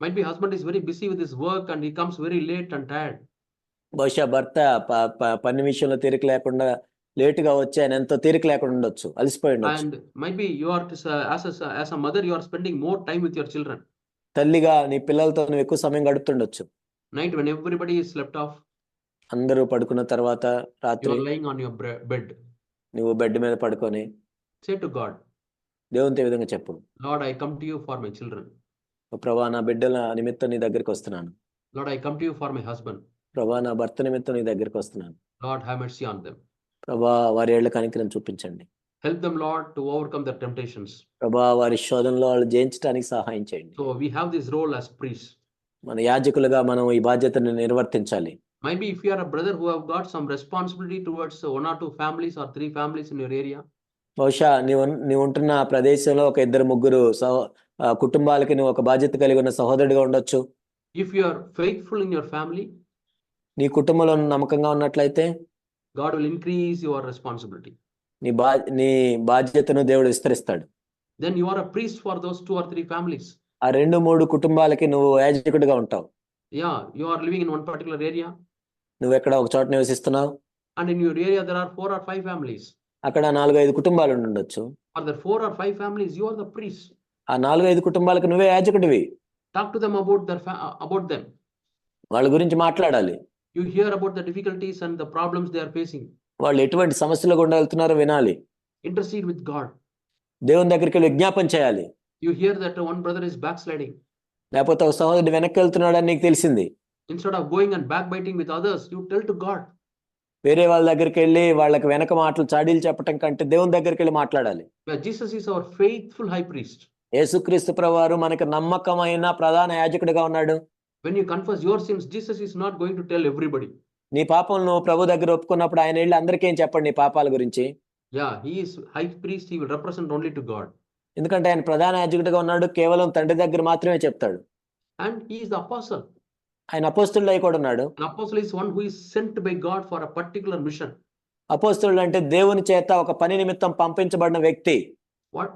Might be husband is very busy with his work and he comes very late and tired.
బహుశా భర్త పని విషయంలో తీరిక లేకుండా లేటుగా వచ్చి ఆయన ఎంతో తీరిక లేకుండా ఉండొచ్చు, అలసిపోయి ఉండొచ్చు.
And might be you are as a mother you are spending more time with your children.
తల్లిగా నీ పిల్లలతో నువ్వు ఎక్కువ సమయం గడుపుతుండొచ్చు.
Night when everybody is slept off,
అందరూ పడుకున్న తర్వాత
you
రాత్రి
are lying on your bed.
నువ్వు బెడ్ మీద పడుకొని
Say to God,
దేవునితో ఈ విధంగా చెప్పు,
Lord, I come to you for my children.
ఓ ప్రభా, నా బిడ్డల నిమిత్తం నీ దగ్గరికి వస్తున్నాను.
Lord, I come to you for my husband.
ప్రభా, నా భర్త నిమిత్తం నీ దగ్గరికి వస్తున్నాను.
Lord, have mercy on them.
ప్రభా, వారి ఏళ్ల కనికరం చూపించండి.
Help them, Lord, to overcome their temptations.
ప్రభా, వారి శోధనలో వాళ్ళు జయించడానికి సహాయం చేయండి.
So we have this role as priests.
మన యాజకులుగా మనం ఈ బాధ్యతను నిర్వర్తించాలి.
Maybe if you are a brother who have got some responsibility towards 1 or 2 families or 3 families in your area.
బహుశా నీవు ఉంటున్న ప్రదేశంలో ఒక 2-3 కుటుంబాలకి నువ్వు ఒక బాధ్యత కలిగి ఉన్న సహోదరుడిగా ఉండొచ్చు.
If you are faithful in your family,
నీ కుటుంబంలో నమ్మకంగా ఉన్నట్లయితే
God will increase your responsibility.
నీ బాధ్యతను దేవుడు విస్తరిస్తాడు.
Then you are a priest for those 2 or 3 families.
ఆ 2-3 కుటుంబాలకి నువ్వు యాజకుడిగా ఉంటావు.
Yeah, you are living in one particular area.
నువ్వు ఎక్కడ ఒక చోట నివసిస్తున్నావు.
And in your area there are 4 or 5 families.
అక్కడ 4-5 కుటుంబాలు ఉండొచ్చు.
For the 4 or 5 families, you are the priest.
ఆ 4-5 కుటుంబాలకు నువ్వే యాజకుడివి.
Talk to them about about them.
వాళ్ళ గురించి మాట్లాడాలి.
You hear about the difficulties and the problems they are facing.
వాళ్ళు ఎటువంటి సమస్యలు గుండా వెళ్తున్నారో వినాలి.
Intercede with God.
దేవుని దగ్గరికి వెళ్ళి విజ్ఞాపన చేయాలి.
You hear that one brother is backsliding.
లేకపోతే ఒక సహోదరుడు వెనక్కి వెళ్తున్నాడని నీకు తెలిసింది.
Instead of going and backbiting with others, you tell to God.
వేరే వాళ్ళ దగ్గరికి వెళ్ళి వాళ్ళకి వెనక మాటలు చాడీలు చెప్పటం కంటే దేవుని దగ్గరికి వెళ్ళి మాట్లాడాలి.
Jesus is our faithful high priest.
యేసుక్రీస్తు ప్రభువారు మనకు నమ్మకమైన ప్రధాన యాజకుడిగా ఉన్నాడు.
When you confess your sins, Jesus is not going to tell everybody.
నీ పాపాలను ప్రభు దగ్గర ఒప్పుకున్నప్పుడు ఆయన వెళ్ళి అందరికీ ఏం చెప్పండి నీ పాపాల గురించి.
Yeah, he is high priest, he will represent only to God.
ఎందుకంటే ఆయన ప్రధాన యాజకుడిగా ఉన్నాడు, కేవలం తండ్రి దగ్గర మాత్రమే చెప్తాడు.
And he is the apostle.
ఆయన అపోస్తలుడు అయి కూడా ఉన్నాడు.
An apostle is one who is sent by God for a particular mission.
అపోస్తలుడు అంటే దేవుని చేత ఒక పని నిమిత్తం పంపించబడిన వ్యక్తి.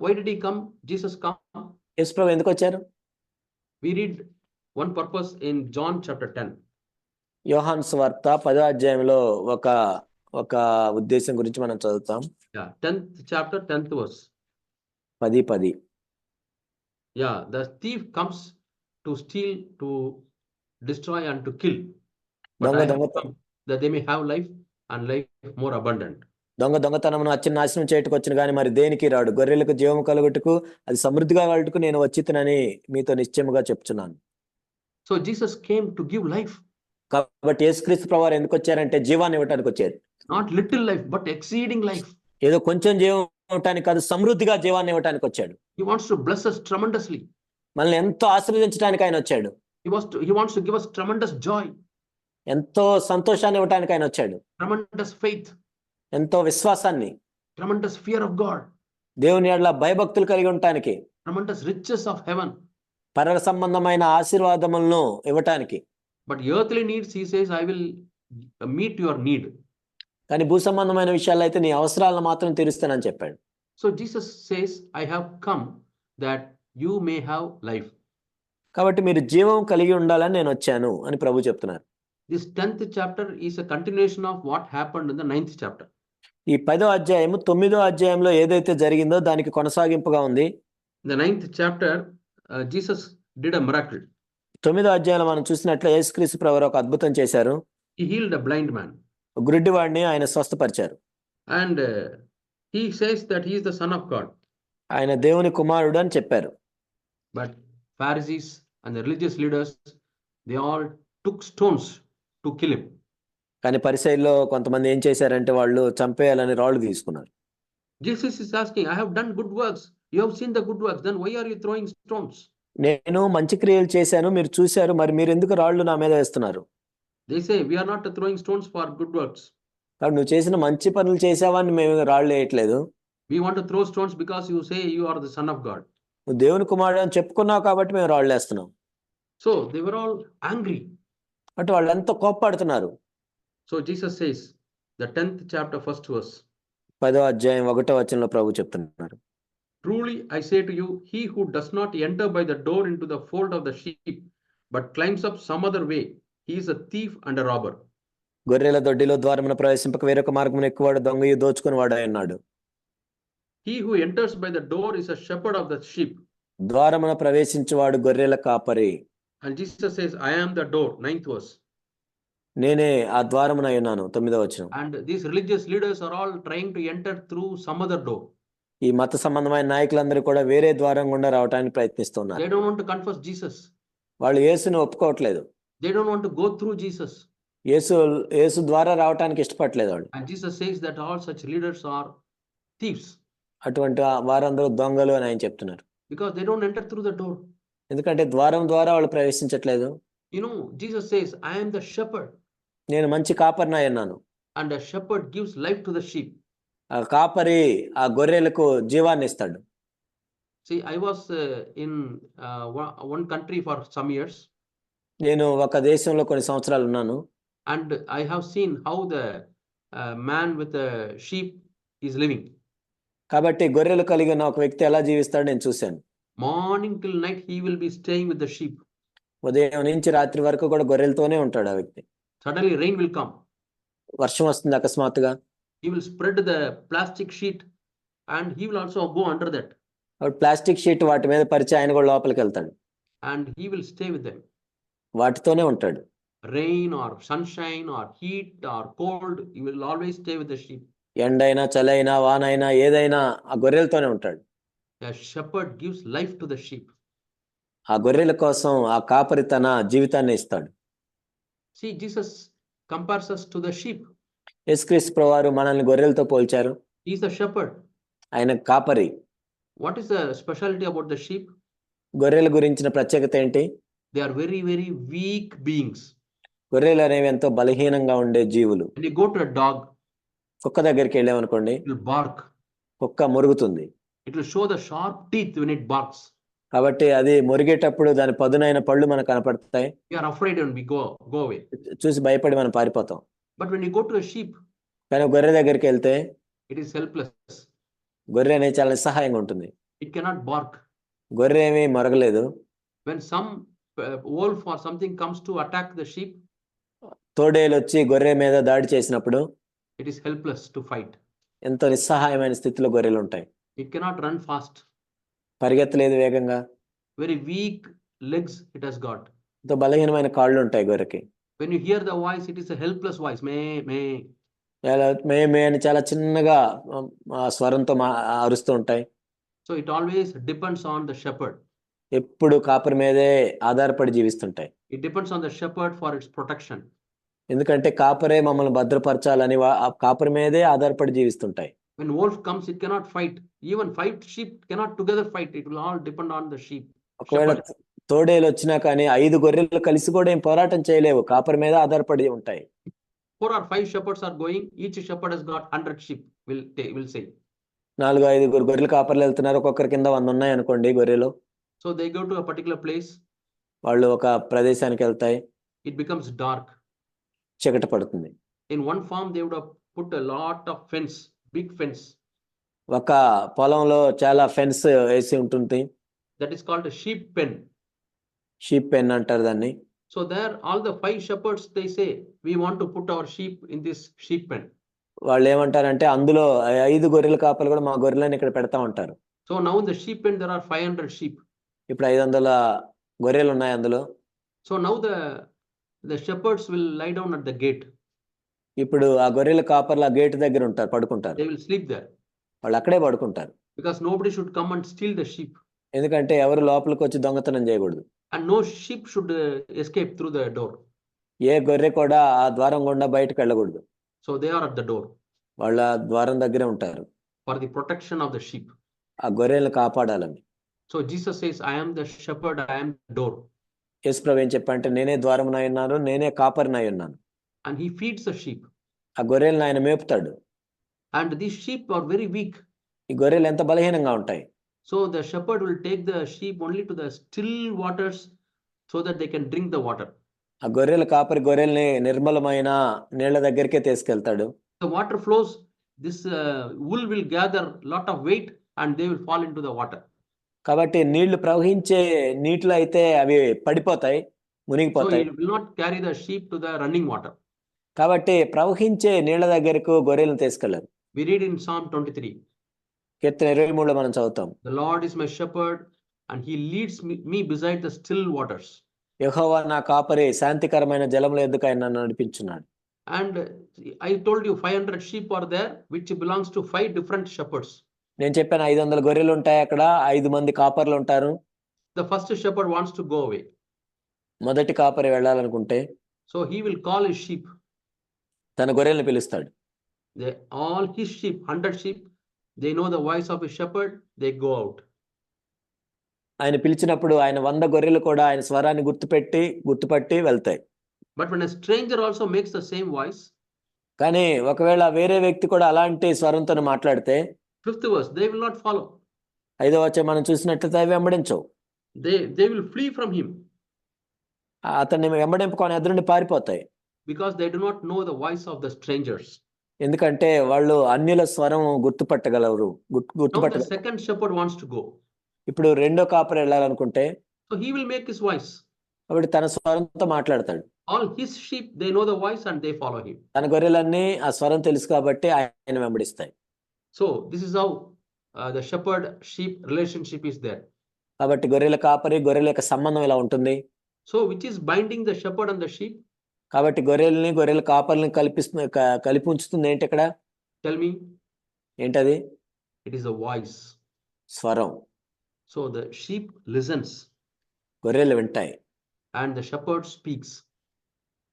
Why did he come? Jesus come.
యేసు ప్రభు ఎందుకు వచ్చారు?
We read one purpose in John chapter 10.
యోహాను సువార్త 10వ అధ్యాయంలో ఒక ఉద్దేశం గురించి మనం చదువుతాం.
Yeah, 10th chapter, 10th verse.
10:10.
Yeah, the thief comes to steal, to destroy and to kill. But I have come that they may have life and life more abundant.
దొంగతనమును నాశనం చేయటకు వచ్చిన కానీ మరి దేనికి రాడు, గొర్రెలకు జీవము కలుగుటకు అది సమృద్ధిగా కలుగుటకు నేను వచ్చితునని మీతో నిశ్చయముగా చెప్తున్నాను.
So Jesus came to give life,
కాబట్టి యేసుక్రీస్తు ప్రభువారు ఎందుకు వచ్చారంటే జీవాన్ని ఇవ్వటానికి వచ్చారు.
not little life, but exceeding life.
ఏదో కొంచెం జీవం ఇవ్వటానికి కాదు, సమృద్ధిగా జీవాన్ని ఇవ్వటానికి వచ్చాడు.
He wants to bless us tremendously.
మనల్ని ఎంతో ఆశీర్వదించడానికి ఆయన వచ్చాడు.
He wants to give us tremendous joy,
ఎంతో సంతోషాన్ని ఇవ్వటానికి ఆయన వచ్చాడు.
tremendous faith,
ఎంతో విశ్వాసాన్ని,
tremendous fear of God,
దేవుని యెడల భయభక్తులు కలిగి ఉండటానికి,
tremendous riches of heaven.
పరల సంబంధమైన ఆశీర్వాదములను ఇవ్వటానికి.
But earthly needs, he says, I will meet your need.
కానీ భూ సంబంధమైన విషయాల్లో అయితే నీ అవసరాలను మాత్రం తీరుస్తానని చెప్పాడు.
So Jesus says, I have come that you may have life.
కాబట్టి మీరు జీవం కలిగి ఉండాలని నేను వచ్చాను అని ప్రభు చెప్తున్నారు.
This 10th chapter is a continuation of what happened in the 9th chapter.
ఈ 10వ అధ్యాయము 9వ అధ్యాయంలో ఏదైతే జరిగిందో దానికి కొనసాగింపుగా ఉంది.
In the 9th chapter, Jesus did a miracle.
9వ అధ్యాయంలో మనం చూసినట్లే యేసుక్రీస్తు ప్రభువారు ఒక అద్భుతం చేశారు.
He healed a blind man.
గుడ్డివాడిని ఆయన స్వస్థపరిచారు.
And he says that he is the Son of God.
ఆయన దేవుని కుమారుడు అని చెప్పారు.
But Pharisees and the religious leaders, they all took stones to kill him.
కానీ పరిసయ్యుల్లో కొంతమంది ఏం చేశారంటే వాళ్ళు చంపేయాలని రాళ్ళు తీసుకున్నారు.
Jesus is asking, I have done good works. You have seen the good works. Then why are you throwing stones?
నేను మంచి క్రియలు చేశాను, మీరు చూశారు, మరి మీరు ఎందుకు రాళ్ళు నా మీద వేస్తున్నారు?
They say, we are not throwing stones for good works.
కాబట్టి నువ్వు చేసిన మంచి పనులు చేసావని మేము రాళ్ళు వేయట్లేదు.
We want to throw stones because you say you are the Son of God.
నువ్వు దేవుని కుమారుడు అని చెప్పుకున్నావు కాబట్టి మేము రాళ్ళు వేస్తున్నాం.
So they were all angry.
అంటే వాళ్ళు ఎంతో కోప్పడుతున్నారు.
So Jesus says, the 10th chapter, 1st verse.
10వ అధ్యాయం 1వ వచనంలో ప్రభు చెప్తున్నారు.
Truly I say to you, he who does not enter by the door into the fold of the sheep, but climbs up some other way, he is a thief and a robber.
గొర్రెల దొడ్డిలో ద్వారమున ప్రవేశింపక వేరొక మార్గమున ఎక్కువాడు, దొంగయు దోచుకునివాడు అన్నాడు.
He who enters by the door is a shepherd of the sheep.
ద్వారమున ప్రవేశించువాడు గొర్రెల కాపరి.
And Jesus says, I am the door, 9th verse.
నేనే ఆ ద్వారమున ఉన్నాను, 9వ వచనం.
And these religious leaders are all trying to enter through some other door.
ఈ మత సంబంధమైన నాయకులందరూ కూడా వేరే ద్వారం గుండా రావడానికి ప్రయత్నిస్తున్నారు.
They don't want to confess Jesus.
వాళ్ళు యేసుని ఒప్పుకోవట్లేదు.
They don't want to go through Jesus.
యేసు ద్వారా రావడానికి ఇష్టపడలేదు వాళ్ళు.
And Jesus says that all such leaders are thieves.
అటువంటి వారందరూ దొంగలు అని ఆయన చెప్తున్నారు.
Because they don't enter through the door.
ఎందుకంటే ద్వారం ద్వారా వాళ్ళు ప్రవేశించట్లేదు.
You know, Jesus says, I am the shepherd.
నేను మంచి కాపరిని అన్నాను.
And a shepherd gives life to the sheep.
ఆ కాపరి ఆ గొర్రెలకు జీవాన్ని ఇస్తాడు.
See, I was in one country for some years.
నేను ఒక దేశంలో కొన్ని సంవత్సరాలు ఉన్నాను.
And I have seen how the man with the sheep is living.
కాబట్టి గొర్రెలు కలిగిన ఒక వ్యక్తి ఎలా జీవిస్తాడో నేను చూశాను.
Morning till night he will be staying with the sheep.
ఉదయం నుంచి రాత్రి వరకు కూడా గొర్రెలతోనే ఉంటాడు ఆ వ్యక్తి.
Suddenly rain will come.
వర్షం వస్తుంది అకస్మాత్తుగా.
He will spread the plastic sheet and he will also go under that.
Plastic sheet వాటి మీద పరిచి ఆయన కూడా లోపలికి వెళ్తాడు.
And he will stay with them.
వాటితోనే ఉంటాడు.
Rain or sunshine or heat or cold, he will always stay with the sheep.
ఎండైనా చలైనా వానైనా ఏదైనా ఆ గొర్రెలతోనే ఉంటాడు.
A shepherd gives life to the sheep.
ఆ గొర్రెల కోసం ఆ కాపరి తన జీవితాన్ని ఇస్తాడు.
See, Jesus compares us to the sheep.
యేసుక్రీస్తు ప్రభువారు మనల్ని గొర్రెలతో పోల్చారు.
He is the shepherd.
ఆయన కాపరి.
What is the specialty about the sheep?
గొర్రెల గురించిన ప్రత్యేకత ఏంటి?
They are very, very weak beings.
గొర్రెలు అనేవి ఎంతో బలహీనంగా ఉండే జీవులు.
When you go to a dog,
కుక్క దగ్గరికి వెళ్ళామనుకోండి,
it will bark.
కుక్క మురుగుతుంది.
It will show the sharp teeth when it barks.
కాబట్టి అది మురిగేటప్పుడు దాని పదునైన పళ్ళు మనకు కనపడతాయి.
We are afraid when we go away.
చూసి భయపడి మనం పారిపోతాం.
But when you go to a sheep,
కానీ గొర్రె దగ్గరికి వెళ్తే
it is helpless.
గొర్రె అనేది చాలా నిస్సహాయంగా ఉంటుంది.
It cannot bark.
గొర్రె ఏమీ మొరగలేదు.
When some wolf or something comes to attack the sheep,
తోడేలు వచ్చి గొర్రె మీద దాడి చేసినప్పుడు
it is helpless to fight.
ఎంతో నిస్సహాయమైన స్థితిలో గొర్రెలు ఉంటాయి.
It cannot run fast.
పరిగెత్తలేదు వేగంగా.
Very weak legs it has got.
ఎంతో బలహీనమైన కాళ్ళు ఉంటాయి గొర్రెకి.
When you hear the voice, it is a helpless voice. May.
మే అని చాలా చిన్నగా స్వరంతో అరుస్తూ ఉంటాయి.
So it always depends on the shepherd.
ఎప్పుడు కాపరి మీదే ఆధారపడి జీవిస్తుంటాయి.
It depends on the shepherd for its protection.
ఎందుకంటే కాపరే మమ్మల్ని భద్రపరచాలని ఆ కాపరి మీదే ఆధారపడి జీవిస్తుంటాయి.
When wolf comes, it cannot fight. Even 5 sheep cannot together fight. It will all depend on the sheep.
ఒకవేళ
Shepherd.
తోడేలు వచ్చినా కానీ 5 గొర్రెలు కలిసి కూడా ఏం పోరాటం చేయలేవు, కాపరి మీద ఆధారపడి ఉంటాయి.
4 or 5 shepherds are going. Each shepherd has got 100 sheep. Will say.
4-5 గొర్రెలు కాపర్లు వెళ్తున్నారు, ఒక్కొక్కరి కింద 100 ఉన్నాయి అనుకోండి గొర్రెలు.
So they go to a particular place.
వాళ్ళు ఒక ప్రదేశానికి వెళ్తాయి.
It becomes dark.
చీకటి పడుతుంది.
In one farm, they would have put a lot of fence, big fence.
ఒక పొలంలో చాలా ఫెన్స్ వేసి ఉంటుంది.
That is called a sheep pen.
Sheep pen అంటారు దాన్ని.
So there, all the 5 shepherds, they say, we want to put our sheep in this sheep pen.
వాళ్ళు ఏమంటారంటే అందులో 5 గొర్రెల కాపలు కూడా మా గొర్రెలను ఇక్కడ పెడతా ఉంటారు.
So now in the sheep pen, there are 500 sheep.
ఇప్పుడు 500 గొర్రెలు ఉన్నాయి అందులో.
So now the shepherds will lie down at the gate.
ఇప్పుడు ఆ గొర్రెల కాపర్లు ఆ గేట్ దగ్గర ఉంటారు, పడుకుంటారు.
They will sleep there.
వాళ్ళు అక్కడే పడుకుంటారు.
Because nobody should come and steal the sheep.
ఎందుకంటే ఎవరు లోపలికి వచ్చి దొంగతనం చేయకూడదు.
And no sheep should escape through the door.
ఏ గొర్రె కూడా ఆ ద్వారం గుండా బయటకు వెళ్ళకూడదు.
So they are at the door.
వాళ్ళ ద్వారం దగ్గరే ఉంటారు.
For the protection of the sheep.
ఆ గొర్రెలను కాపాడాలని.
So Jesus says, I am the shepherd, I am the door.
యేసుప్రభు ఏం చెప్పంటే నేనే ద్వారమునై ఉన్నాను, నేనే కాపరినై ఉన్నాను.
And he feeds the sheep.
ఆ గొర్రెలను ఆయన మేపుతాడు.
And these sheep are very weak.
ఈ గొర్రెలు ఎంత బలహీనంగా ఉంటాయి.
So the shepherd will take the sheep only to the still waters so that they can drink the water.
ఆ గొర్రెల కాపరి గొర్రెల్ని నిర్మలమైన నీళ్ల దగ్గరికే తీసుకెళ్తాడు.
The water flows, this wool will gather lot of weight and they will fall into the water.
కాబట్టి నీళ్లు ప్రవహించే నీటిలో అయితే అవి పడిపోతాయి,
So
మునిగిపోతాయి.
it will not carry the sheep to the running water.
కాబట్టి ప్రవహించే నీళ్ల దగ్గరకు గొర్రెలను తీసుకెళ్లారు.
We read in Psalm 23.
కీర్తన 23లో మనం చదువుతాం.
The Lord is my shepherd and he leads me beside the still waters.
యెహోవా నా కాపరి, శాంతికరమైన జలముల యొద్దకు ఆయన నన్ను నడిపించున్నాడు.
And I told you 500 sheep are there which belongs to 5 different shepherds.
నేను చెప్పాను 500 గొర్రెలు ఉంటాయి అక్కడ, 5 మంది కాపర్లు ఉంటారు.
The first shepherd wants to go away.
మొదటి కాపరి వెళ్ళాలనుకుంటే
So he will call his sheep.
తన గొర్రెలను పిలుస్తాడు.
All his sheep, 100 sheep, they know the voice of his shepherd, they go out.
ఆయన పిలిచినప్పుడు ఆయన 100 గొర్రెలు కూడా ఆయన స్వరాన్ని గుర్తుపట్టి వెళ్తాయి.
But when a stranger also makes the same voice,
కానీ ఒకవేళ వేరే వ్యక్తి కూడా అలాంటి స్వరంతో మాట్లాడితే
5th verse, they will not follow.
5వ వచనం మనం చూసినట్లయితే అవి వెంబడించవు.
They will flee from him.
అతన్ని వెంబడింపుకొని ఎదురుండి పారిపోతాయి.
Because they do not know the voice of the strangers.
ఎందుకంటే వాళ్ళు అన్యుల స్వరం గుర్తుపట్టగలరు.
Now the second shepherd wants to go.
ఇప్పుడు రెండో కాపరి వెళ్ళాలనుకుంటే
So he will make his voice.
కాబట్టి తన స్వరంతో మాట్లాడతాడు.
All his sheep, they know the voice and they follow him.
తన గొర్రెలన్నీ ఆ స్వరం తెలుసు కాబట్టి ఆయన వెంబడిస్తాయి.
So this is how the shepherd sheep relationship is there.
కాబట్టి గొర్రెల కాపరి గొర్రెల యొక్క సంబంధం ఇలా ఉంటుంది.
So which is binding the shepherd and the sheep?
కాబట్టి గొర్రెల కాపర్లని కలిపి ఉంచుతుంది ఏంటి ఇక్కడ?
Tell me.
ఏంటది?
It is a voice.
స్వరం.
So the sheep listens.
గొర్రెలు వింటాయి.
And the shepherd speaks.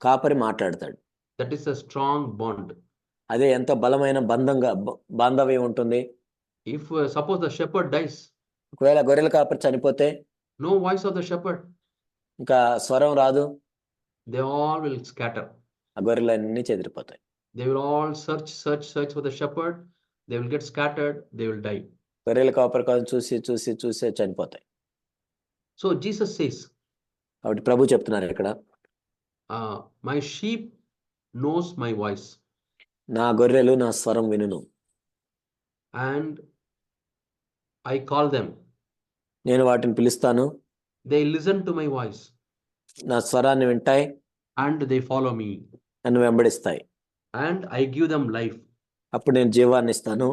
కాపరి మాట్లాడతాడు.
That is a strong bond.
అదే ఎంత బలమైన బాంధవ్యం ఉంటుంది.
If suppose the shepherd dies,
ఒకవేళ గొర్రెల కాపరి చనిపోతే
no voice of the shepherd,
ఇంకా స్వరం రాదు.
they all will scatter.
ఆ గొర్రెలన్నీ చెదిరిపోతాయి.
They will all search for the shepherd. They will get scattered. They will die.
గొర్రెల కాపరి కోసం చూసి చనిపోతాయి.
So Jesus says,
కాబట్టి ప్రభు చెప్తున్నారు ఇక్కడ,
my sheep knows my voice.
నా గొర్రెలు నా స్వరం వినును.
And I call them.
నేను వాటిని పిలుస్తాను.
They listen to my voice.
నా స్వరాన్ని వింటాయి.
And they follow me.
నన్ను వెంబడిస్తాయి.
And I give them life.
అప్పుడు నేను జీవాన్ని ఇస్తాను.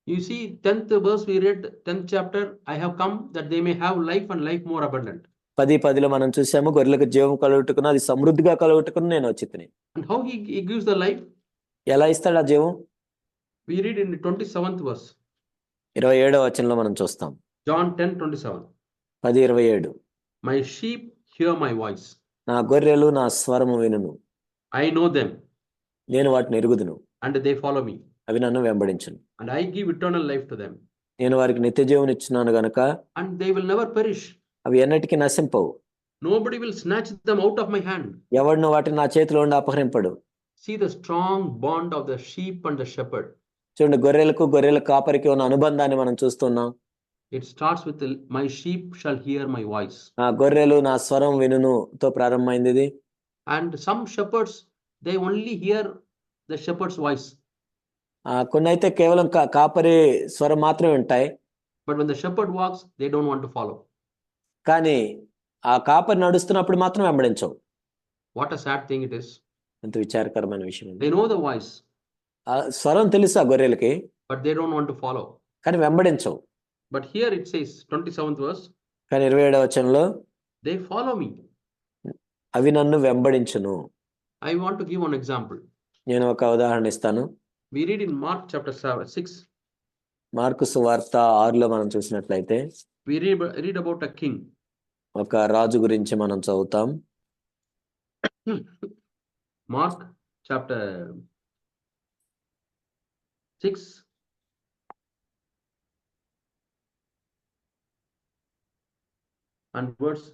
You see, 10th verse we read, 10th chapter, I have come that they may have life and life more abundant.
10:10 మనం చూసాము, గొర్రెలకు జీవం కలుగుటకును అది సమృద్ధిగా కలుగుటకును నేను వచ్చితిని.
And how he gives the life?
ఎలా ఇస్తాడు ఆ జీవం?
We read in the 27th verse.
27వ వచనంలో మనం చూస్తాం.
John 10:27.
10:27.
My sheep hear my voice.
నా గొర్రెలు నా స్వరము వినును,
I know them,
నేను వాటిని ఎరుగుదును,
and they follow me,
అవి నన్ను వెంబడించును.
and I give eternal life to them,
నేను వారికి నిత్య జీవం ఇచ్చున్నాను గనుక
and they will never perish.
అవి ఎన్నటికీ నశింపవు.
Nobody will snatch them out of my hand.
ఎవడును వాటిని నా చేతిలో ఉండి అపహరింపడు.
See the strong bond of the sheep and the shepherd.
చూడండి, గొర్రెల కాపరికి ఉన్న అనుబంధాన్ని మనం చూస్తున్నాం.
It starts with my sheep shall hear my voice.
ఆ గొర్రెలు నా స్వరం వినునుతో ప్రారంభమైంది ఇది.
And some shepherds, they only hear the shepherd's voice.
కొన్ని అయితే కేవలం కాపరి స్వరం మాత్రమే ఉంటాయి.
But when the shepherd walks, they don't want to follow.
కానీ ఆ కాపరి నడుస్తున్నప్పుడు మాత్రం వెంబడించవు.
What a sad thing it is.
ఎంత విచారకరమైన విషయం.
They know the voice,
ఆ స్వరం తెలుసు ఆ గొర్రెలకి,
but they don't want to follow.
కానీ వెంబడించవు.
But here it says, 27th verse,
కానీ 27వ వచనంలో
they follow me.
అవి నన్ను వెంబడించును.
I want to give one example.
నేను ఒక ఉదాహరణ ఇస్తాను.
We read in Mark chapter 6.
Mark సువార్త 6లో మనం చూసినట్లయితే
We read about a king.
ఒక రాజు గురించి మనం చదువుతాం.
Mark chapter 6. And verse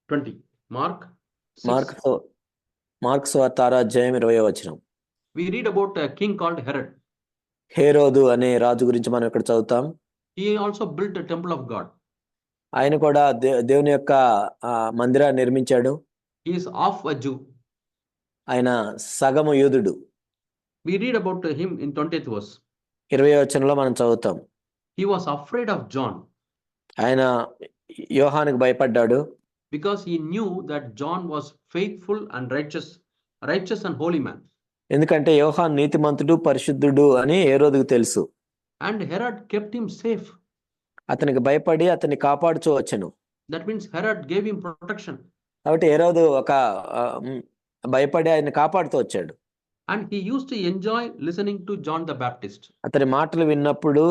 20. Mark 6.
Mark సువార్త 6వ అధ్యాయం 20వ వచనం.
We read about a king called Herod.
హేరోదు అనే రాజు గురించి మనం ఇక్కడ చదువుతాం.
He also built a temple of God.
ఆయన కూడా దేవుని యొక్క మందిరాన్ని నిర్మించాడు.
He is half a Jew.
ఆయన సగము యూదుడు.
We read about him in 20th verse.
20వ వచనంలో మనం చదువుతాం.
He was afraid of John.
ఆయన యోహానుకు భయపడ్డాడు.
Because he knew that John was faithful and righteous and holy man.
ఎందుకంటే యోహాను నీతిమంతుడు పరిశుద్ధుడు అని హేరోదుకు తెలుసు.
And Herod kept him safe.
అతనికి భయపడి అతన్ని కాపాడుచూ వచ్చెను.
That means Herod gave him protection.
కాబట్టి హేరోదు ఒక భయపడి ఆయన కాపాడుతూ వచ్చాడు.
And he used to enjoy listening to John the Baptist.
అతని మాటలు విన్నప్పుడు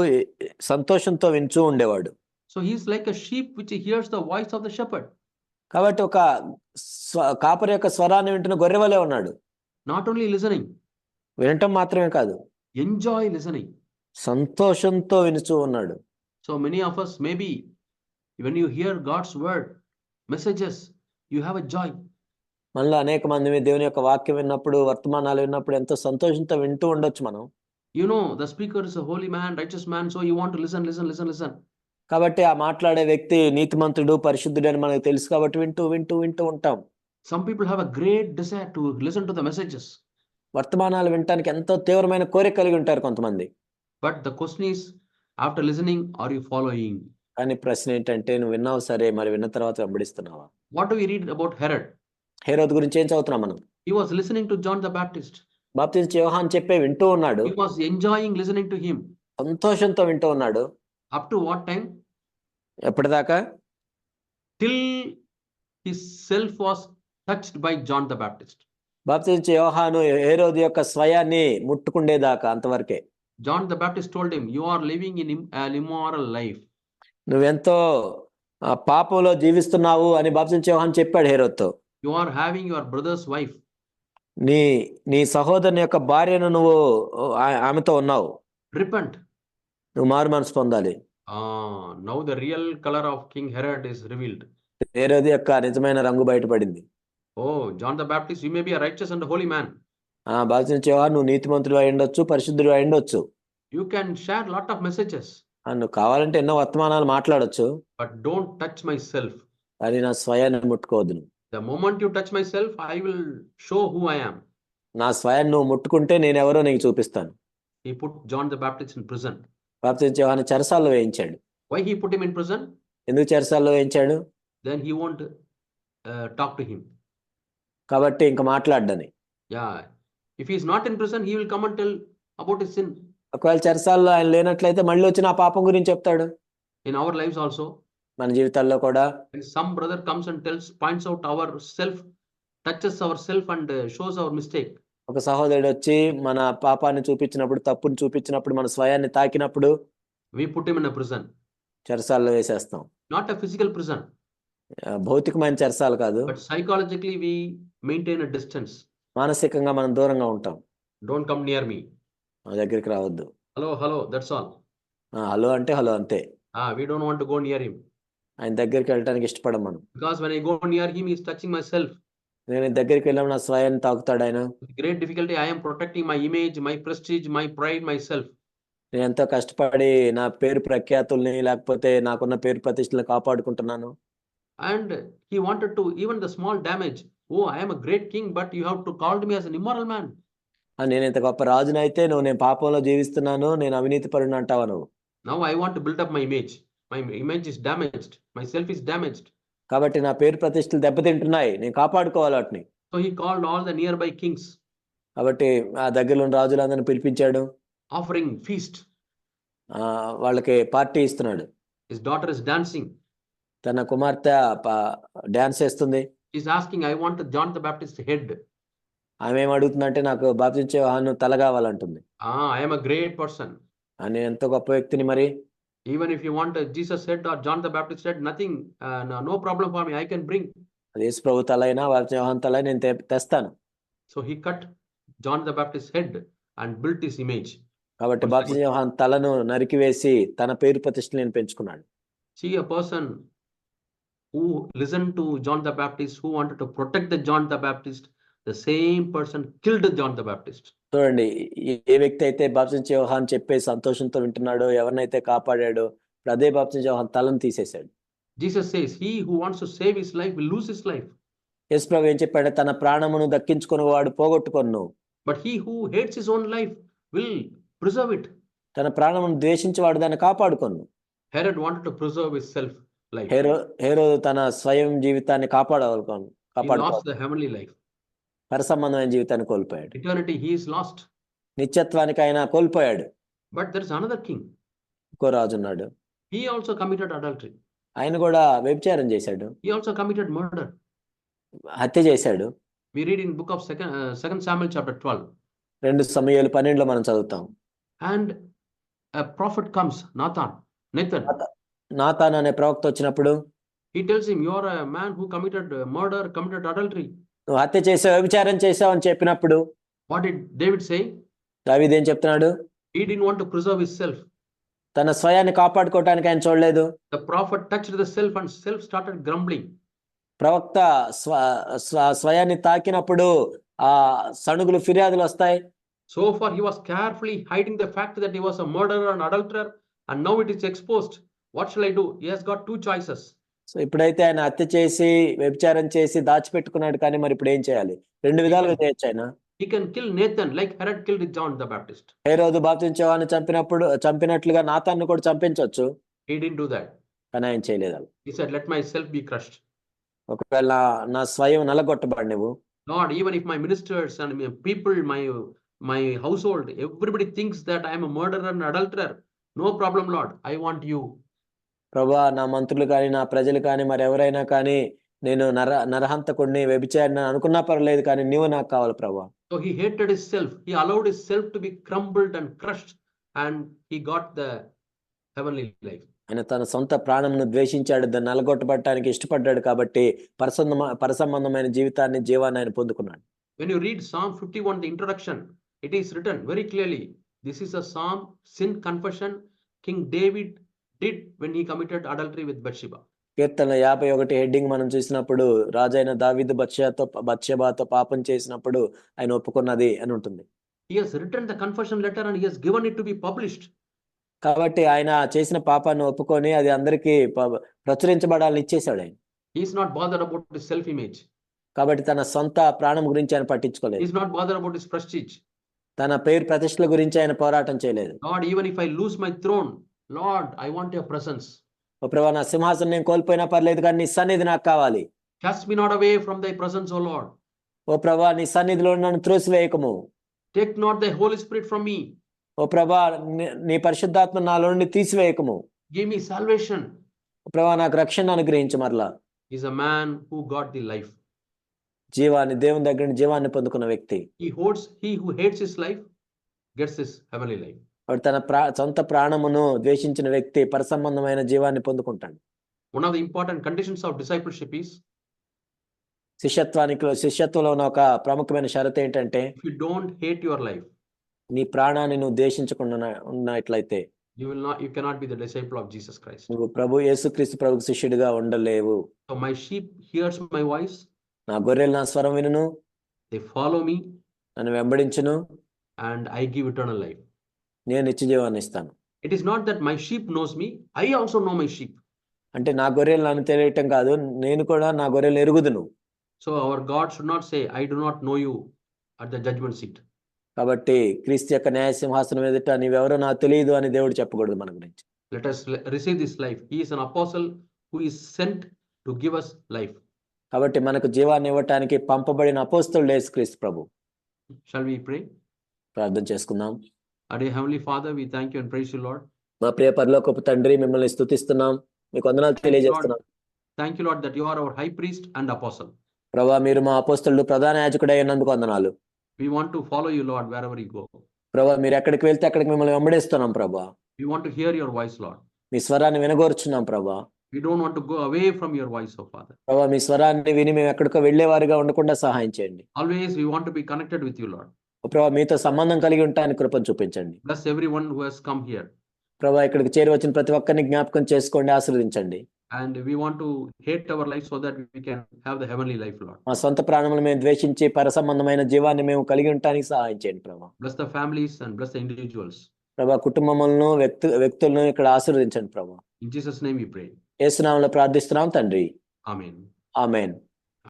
సంతోషంతో వింటూ ఉండేవాడు.
So he is like a sheep which hears the voice of the shepherd.
కాబట్టి ఒక కాపరి యొక్క స్వరాన్ని వింటున్న గొర్రె వలె ఉన్నాడు.
Not only listening,
వినటం మాత్రమే కాదు,
enjoy listening.
సంతోషంతో వినుచూ ఉన్నాడు.
So many of us, maybe when you hear God's word, messages, you have a joy.
మనలో అనేక మంది దేవుని యొక్క వాక్యం విన్నప్పుడు, వర్తమానాలు విన్నప్పుడు ఎంతో సంతోషంతో వింటూ ఉండొచ్చు మనం.
You know, the speaker is a holy man, righteous man, so you want to listen.
కాబట్టి ఆ మాట్లాడే వ్యక్తి నీతిమంతుడు పరిశుద్ధుడు అని మనకు తెలుసు కాబట్టి వింటూ ఉంటాం.
Some people have a great desire to listen to the messages.
వర్తమానాలు వినటానికి ఎంతో తీవ్రమైన కోరిక కలిగి ఉంటారు కొంతమంది.
But the question is, after listening, are you following?
కానీ ప్రశ్న ఏంటంటే, నువ్వు విన్నావు సరే, మరి విన్న తర్వాత వెంబడిస్తున్నావా?
What do we read about Herod?
హేరోదు గురించి ఏం చదువుతున్నాం మనం?
He was listening to John the Baptist.
బాప్తిస్మ యోహాను చెప్పే వింటూ ఉన్నాడు.
He was enjoying listening to him.
సంతోషంతో వింటూ ఉన్నాడు.
Up to what time?
ఎప్పటిదాకా?
Till his self was touched by John the Baptist.
బాప్తిస్మ యోహాను హేరోదు యొక్క స్వయాన్ని ముట్టుకుండేదాకా, అంతవరకే.
John the Baptist told him, you are living in an immoral life.
నువ్వెంతో పాపంలో జీవిస్తున్నావు అని బాప్తిస్మ యోహాను చెప్పాడు హేరోదుతో.
You are having your brother's wife.
నీ సహోదరుని యొక్క భార్యను నువ్వు ఆమెతో ఉన్నావు.
Repent.
నువ్వు మారు మనసు పొందాలి.
Now the real color of King Herod is revealed.
హేరోదు యొక్క నిజమైన రంగు బయటపడింది.
Oh, John the Baptist, you may be a righteous and a holy man.
బాప్తిస్మ యోహాను నువ్వు నీతిమంతుడు అయి ఉండొచ్చు, పరిశుద్ధుడు అయి ఉండొచ్చు.
You can share lot of messages.
నువ్వు కావాలంటే ఎన్నో వర్తమానాలు మాట్లాడొచ్చు.
But don't touch myself.
అది నా స్వయాన్ని ముట్టుకోవద్దు.
The moment you touch myself, I will show who I am.
నా స్వయాన్ని నువ్వు ముట్టుకుంటే నేను ఎవరో నీకు చూపిస్తాను.
He put John the Baptist in prison.
బాప్తిస్మ యోహాను చెరసాల్లో వేయించాడు.
Why he put him in prison?
ఎందుకు చెరసాల్లో వేయించాడు?
Then he won't talk to him.
కాబట్టి ఇంకా మాట్లాడని.
Yeah. If he is not in prison, he will come and tell about his sin.
ఒకవేళ చెరసాల్లో ఆయన లేనట్లయితే మళ్ళీ వచ్చి నా పాపం గురించి చెప్తాడు.
In our lives also,
మన జీవితాల్లో కూడా
when some brother comes and points out our self, touches our self and shows our mistake.
ఒక సహోదరుడు వచ్చి మన పాపాన్ని చూపించినప్పుడు, తప్పుని చూపించినప్పుడు, మన స్వయాన్ని తాకినప్పుడు
we put him in a prison.
చెరసాల్లో వేసేస్తాం.
Not a physical prison.
భౌతికమైన చెరసాల కాదు,
but psychologically we maintain a distance.
మానసికంగా మనం దూరంగా ఉంటాం.
Don't come near me.
మా దగ్గరికి రావద్దు.
Hello, that's all.
హలో అంటే హలో అంతే.
We don't want to go near him.
ఆయన దగ్గరికి వెళ్ళటానికి ఇష్టపడం మనం.
Because when I go near him, he is touching myself.
నేను దగ్గరికి వెళ్ళినప్పుడు నా స్వయాన్ని తాకుతాడు ఆయన.
With great difficulty, I am protecting my image, my prestige, my pride, myself.
నేను ఎంతో కష్టపడి నా పేరు ప్రఖ్యాతుల్ని లేకపోతే నాకున్న పేరు ప్రతిష్టలను కాపాడుకుంటున్నాను.
And he wanted to, even the small damage. Oh, I am a great king, but you have to call me as an immoral man.
నేను ఇంత గొప్ప రాజునైతే నేను పాపంలో జీవిస్తున్నాను, నేను అవినీతి పరుని అంటావా నువ్వు.
Now I want to build up my image. My image is damaged. My self is damaged.
కాబట్టి నా పేరు ప్రతిష్టలు దెబ్బతింటున్నాయి, నేను కాపాడుకోవాలి వాటిని.
So he called all the nearby kings.
కాబట్టి ఆ దగ్గరలో ఉన్న రాజులందరిని పిలిపించాడు.
Offering feast.
వాళ్ళకి పార్టీ ఇస్తున్నాడు.
His daughter is dancing.
తన కుమార్తె డాన్స్ చేస్తుంది.
He's asking, I want John the Baptist's head.
ఆమె ఏం అడుగుతుందంటే నాకు బాప్తిస్మం యోహాను తల కావాలంటుంది.
I am a great person.
నేను ఎంతో గొప్ప వ్యక్తిని మరి.
Even if you want Jesus' head or John the Baptist's head, nothing, no problem for me. I can bring.
యేసు ప్రభు తల అయినా బాప్తిస్మం యోహాను తల నేను తెస్తాను.
So he cut John the Baptist's head and built his image.
కాబట్టి బాప్తిస్మం యోహాను తలను నరికివేసి తన పేరు ప్రతిష్టలను పెంచుకున్నాడు.
See, a person who listened to John the Baptist, who wanted to protect the John the Baptist, the same person killed John the Baptist.
చూడండి, ఏ వ్యక్తి అయితే బాప్తిస్మం యోహాను చెప్పే సంతోషంతో వింటున్నాడో, ఎవరినైతే కాపాడాడో, అదే బాప్తిస్మం యోహాను తలను తీసేశాడు.
Jesus says, he who wants to save his life will lose his life.
యేసు ప్రభు ఏం చెప్పాడు? తన ప్రాణమును దక్కించుకుని వాడు పోగొట్టుకొను.
But he who hates his own life will preserve it.
తన ప్రాణమును ద్వేషించేవాడు దాన్ని కాపాడుకొను.
Herod wanted to preserve his self life.
హేరోదు తన స్వయం జీవితాన్ని కాపాడాలనుకోను.
He lost the heavenly life.
పరసంబంధమైన జీవితాన్ని కోల్పోయాడు.
Eternity he is lost.
నిత్యత్వానికి ఆయన కోల్పోయాడు.
But there is another king.
ఇంకో రాజు ఉన్నాడు.
He also committed adultery.
ఆయన కూడా వ్యభిచారం చేశాడు.
He also committed murder.
హత్య చేశాడు.
We read in book of 2 Samuel chapter 12.
2 సమూయేలు 12లో మనం చదువుతాం.
And a prophet comes, Nathan.
Nathan అనే ప్రవక్త వచ్చినప్పుడు
he tells him, you are a man who committed murder, committed adultery.
నువ్వు హత్య చేసావు, వ్యభిచారం చేసావు అని చెప్పినప్పుడు
What did David say?
దావీదు ఏం చెప్తున్నాడు?
He didn't want to preserve his self.
తన స్వయాన్ని కాపాడుకోవటానికి ఆయన చూడలేదు.
The prophet touched the self and self started grumbling.
ప్రవక్త స్వయాన్ని తాకినప్పుడు ఆ సణుగులు ఫిర్యాదులు వస్తాయి.
So far he was carefully hiding the fact that he was a murderer and adulterer, and now it is exposed. What shall I do? He has got two choices.
So ఇప్పుడైతే ఆయన హత్య చేసి వ్యభిచారం చేసి దాచిపెట్టుకున్నాడు, కానీ మరి ఇప్పుడు ఏం చేయాలి? 2 విధాలుగా చేయొచ్చు ఆయన.
He can kill Nathan like Herod killed John the Baptist.
హేరోదు బాప్తిస్మం యోహాను చంపినట్లుగా నాతాన్ను కూడా చంపించవచ్చు.
He didn't do that.
కానీ ఆయన చేయలేదు.
He said, let myself be crushed.
ఒకవేళ నా స్వయం నలగొట్టబడి నువ్వు,
Lord, even if my ministers and my people, my household, everybody thinks that I am a murderer and adulterer, no problem, Lord. I want you.
ప్రభా, నా మంత్రులు కానీ నా ప్రజలు కానీ మరి ఎవరైనా కానీ నేను నరహంతకుడిని వ్యభిచారిని అనుకున్నా పర్లేదు, కానీ నీవు నాకు కావాలి ప్రభా.
So he hated his self. He allowed his self to be crumbled and crushed, and he got the heavenly life.
ఆయన తన సొంత ప్రాణంను ద్వేషించాడు, దాన్ని నలగొట్టబడటానికి ఇష్టపడ్డాడు. కాబట్టి పరసంబంధమైన జీవాన్ని ఆయన పొందుకున్నాడు.
When you read Psalm 51, the introduction, it is written very clearly. This is a psalm, sin confession, King David did when he committed adultery with Bathsheba.
Keerthana 51 heading మనం చూసినప్పుడు రాజైన దావీదు బత్షెబాతో పాపం చేసినప్పుడు ఆయన ఒప్పుకున్నది అని ఉంటుంది.
He has written the confession letter and he has given it to be published.
కాబట్టి ఆయన చేసిన పాపాన్ని ఒప్పుకొని అది అందరికీ ప్రచురించబడాలని ఇచ్చేశాడు ఆయన.
He is not bothered about his self image.
కాబట్టి తన సొంత ప్రాణం గురించి ఆయన పట్టించుకోలేదు.
He is not bothered about his prestige.
తన పేరు ప్రతిష్టల గురించి ఆయన పోరాటం చేయలేదు.
Lord, even if I lose my throne, Lord, I want your presence.
ఓ ప్రభువా, నా సింహాసనం నేను కోల్పోయినా పర్లేదు, కానీ నీ సన్నిధి నాకు కావాలి.
Cast me not away from thy presence, O Lord.
ఓ ప్రభువా, నీ సన్నిధిలో నన్ను త్రోసివేయకము.
Take not thy Holy Spirit from me.
ఓ ప్రభువా, నీ పరిశుద్ధాత్మ నాలో నుండి తీసివేయకము.
Give me salvation.
ఓ ప్రభువా, నాకు రక్షణ అనుగ్రహించు. మరలా
He is a man who got the life.
జీవాన్ని, దేవుని దగ్గర నుంచి జీవాన్ని పొందుకున్న వ్యక్తి.
He who hates his life gets his heavenly life.
వాడు తన సొంత ప్రాణమును ద్వేషించిన వ్యక్తి పరసంబంధమైన జీవాన్ని పొందుకుంటాడు.
One of the important conditions of discipleship is
శిష్యత్వంలో ఉన్న ఒక ప్రముఖమైన షరతు ఏంటంటే,
if you don't hate your life,
నీ ప్రాణాన్ని నువ్వు ద్వేషించకుండా ఉన్నట్లయితే
you cannot be the disciple of Jesus Christ.
నువ్వు యేసుక్రీస్తు ప్రభుకు శిష్యుడిగా ఉండలేవు.
So my sheep hears my voice,
నా గొర్రెలు నా స్వరం వినును,
they follow me,
నన్ను వెంబడించును,
and I give eternal life.
నేను నిత్య జీవాన్ని ఇస్తాను.
It is not that my sheep knows me, I also know my sheep.
అంటే నా గొర్రెలు నన్ను తెలియటం కాదు, నేను కూడా నా గొర్రెలు ఎరుగుదును.
So our God should not say, I do not know you at the judgment seat.
కాబట్టి క్రీస్తు యొక్క న్యాయ సింహాసనం ఎదుట నీవెవరో నాకు తెలియదు అని దేవుడు చెప్పకూడదు మన గురించి.
Let us receive this life. He is an apostle who is sent to give us life.
కాబట్టి మనకు జీవాన్ని ఇవ్వటానికి పంపబడిన అపోస్తలుడు యేసుక్రీస్తు ప్రభు.
Shall we pray?
ప్రార్థన చేసుకుందాం.
Our dear Heavenly Father, we thank you and praise you, Lord.
మా ప్రియ పరలోకపు తండ్రి, మిమ్మల్ని స్తుతిస్తున్నాం, మీకు వందనాలు తెలియజేస్తున్నాం.
Thank you, Lord, that you are our high priest and apostle.
ప్రభా, మీరు మా అపోస్తలుడు ప్రధాన యాజకుడై ఉన్నందుకు వందనాలు.
We want to follow you, Lord, wherever you go.
ప్రభా, మీరు ఎక్కడికి వెళ్తే అక్కడికి మిమ్మల్ని వెంబడిస్తున్నాం ప్రభా.
We want to hear your voice, Lord.
మీ స్వరాన్ని వినగోర్చున్నాం ప్రభా.
We don't want to go away from your voice, oh Father.
ప్రభా, మీ స్వరాన్ని విని మేము ఎక్కడికో వెళ్లేవారిగా ఉండకుండా సహాయం చేయండి.
Always we want to be connected with you, Lord.
ప్రభా, మీతో సంబంధం కలిగి ఉండటానికి కృపను చూపించండి.
Bless everyone who has come here.
ప్రభా, ఇక్కడికి చేరి వచ్చిన ప్రతి ఒక్కరిని జ్ఞాపకం చేసుకోండి, ఆశీర్వదించండి.
And we want to hate our life so that we can have the heavenly life, Lord.
మా సొంత ప్రాణములను మేము ద్వేషించి పర సంబంధమైన జీవాన్ని మేము కలిగి ఉండటానికి సహాయం చేయండి ప్రభా.
Bless the families and bless the individuals.
ప్రభా, కుటుంబములను వ్యక్తులను ఇక్కడ ఆశీర్వదించండి ప్రభా.
In Jesus' name we pray.
యేసు నామములో ప్రార్థిస్తున్నాం తండ్రి.
Amen.
ఆమేన్.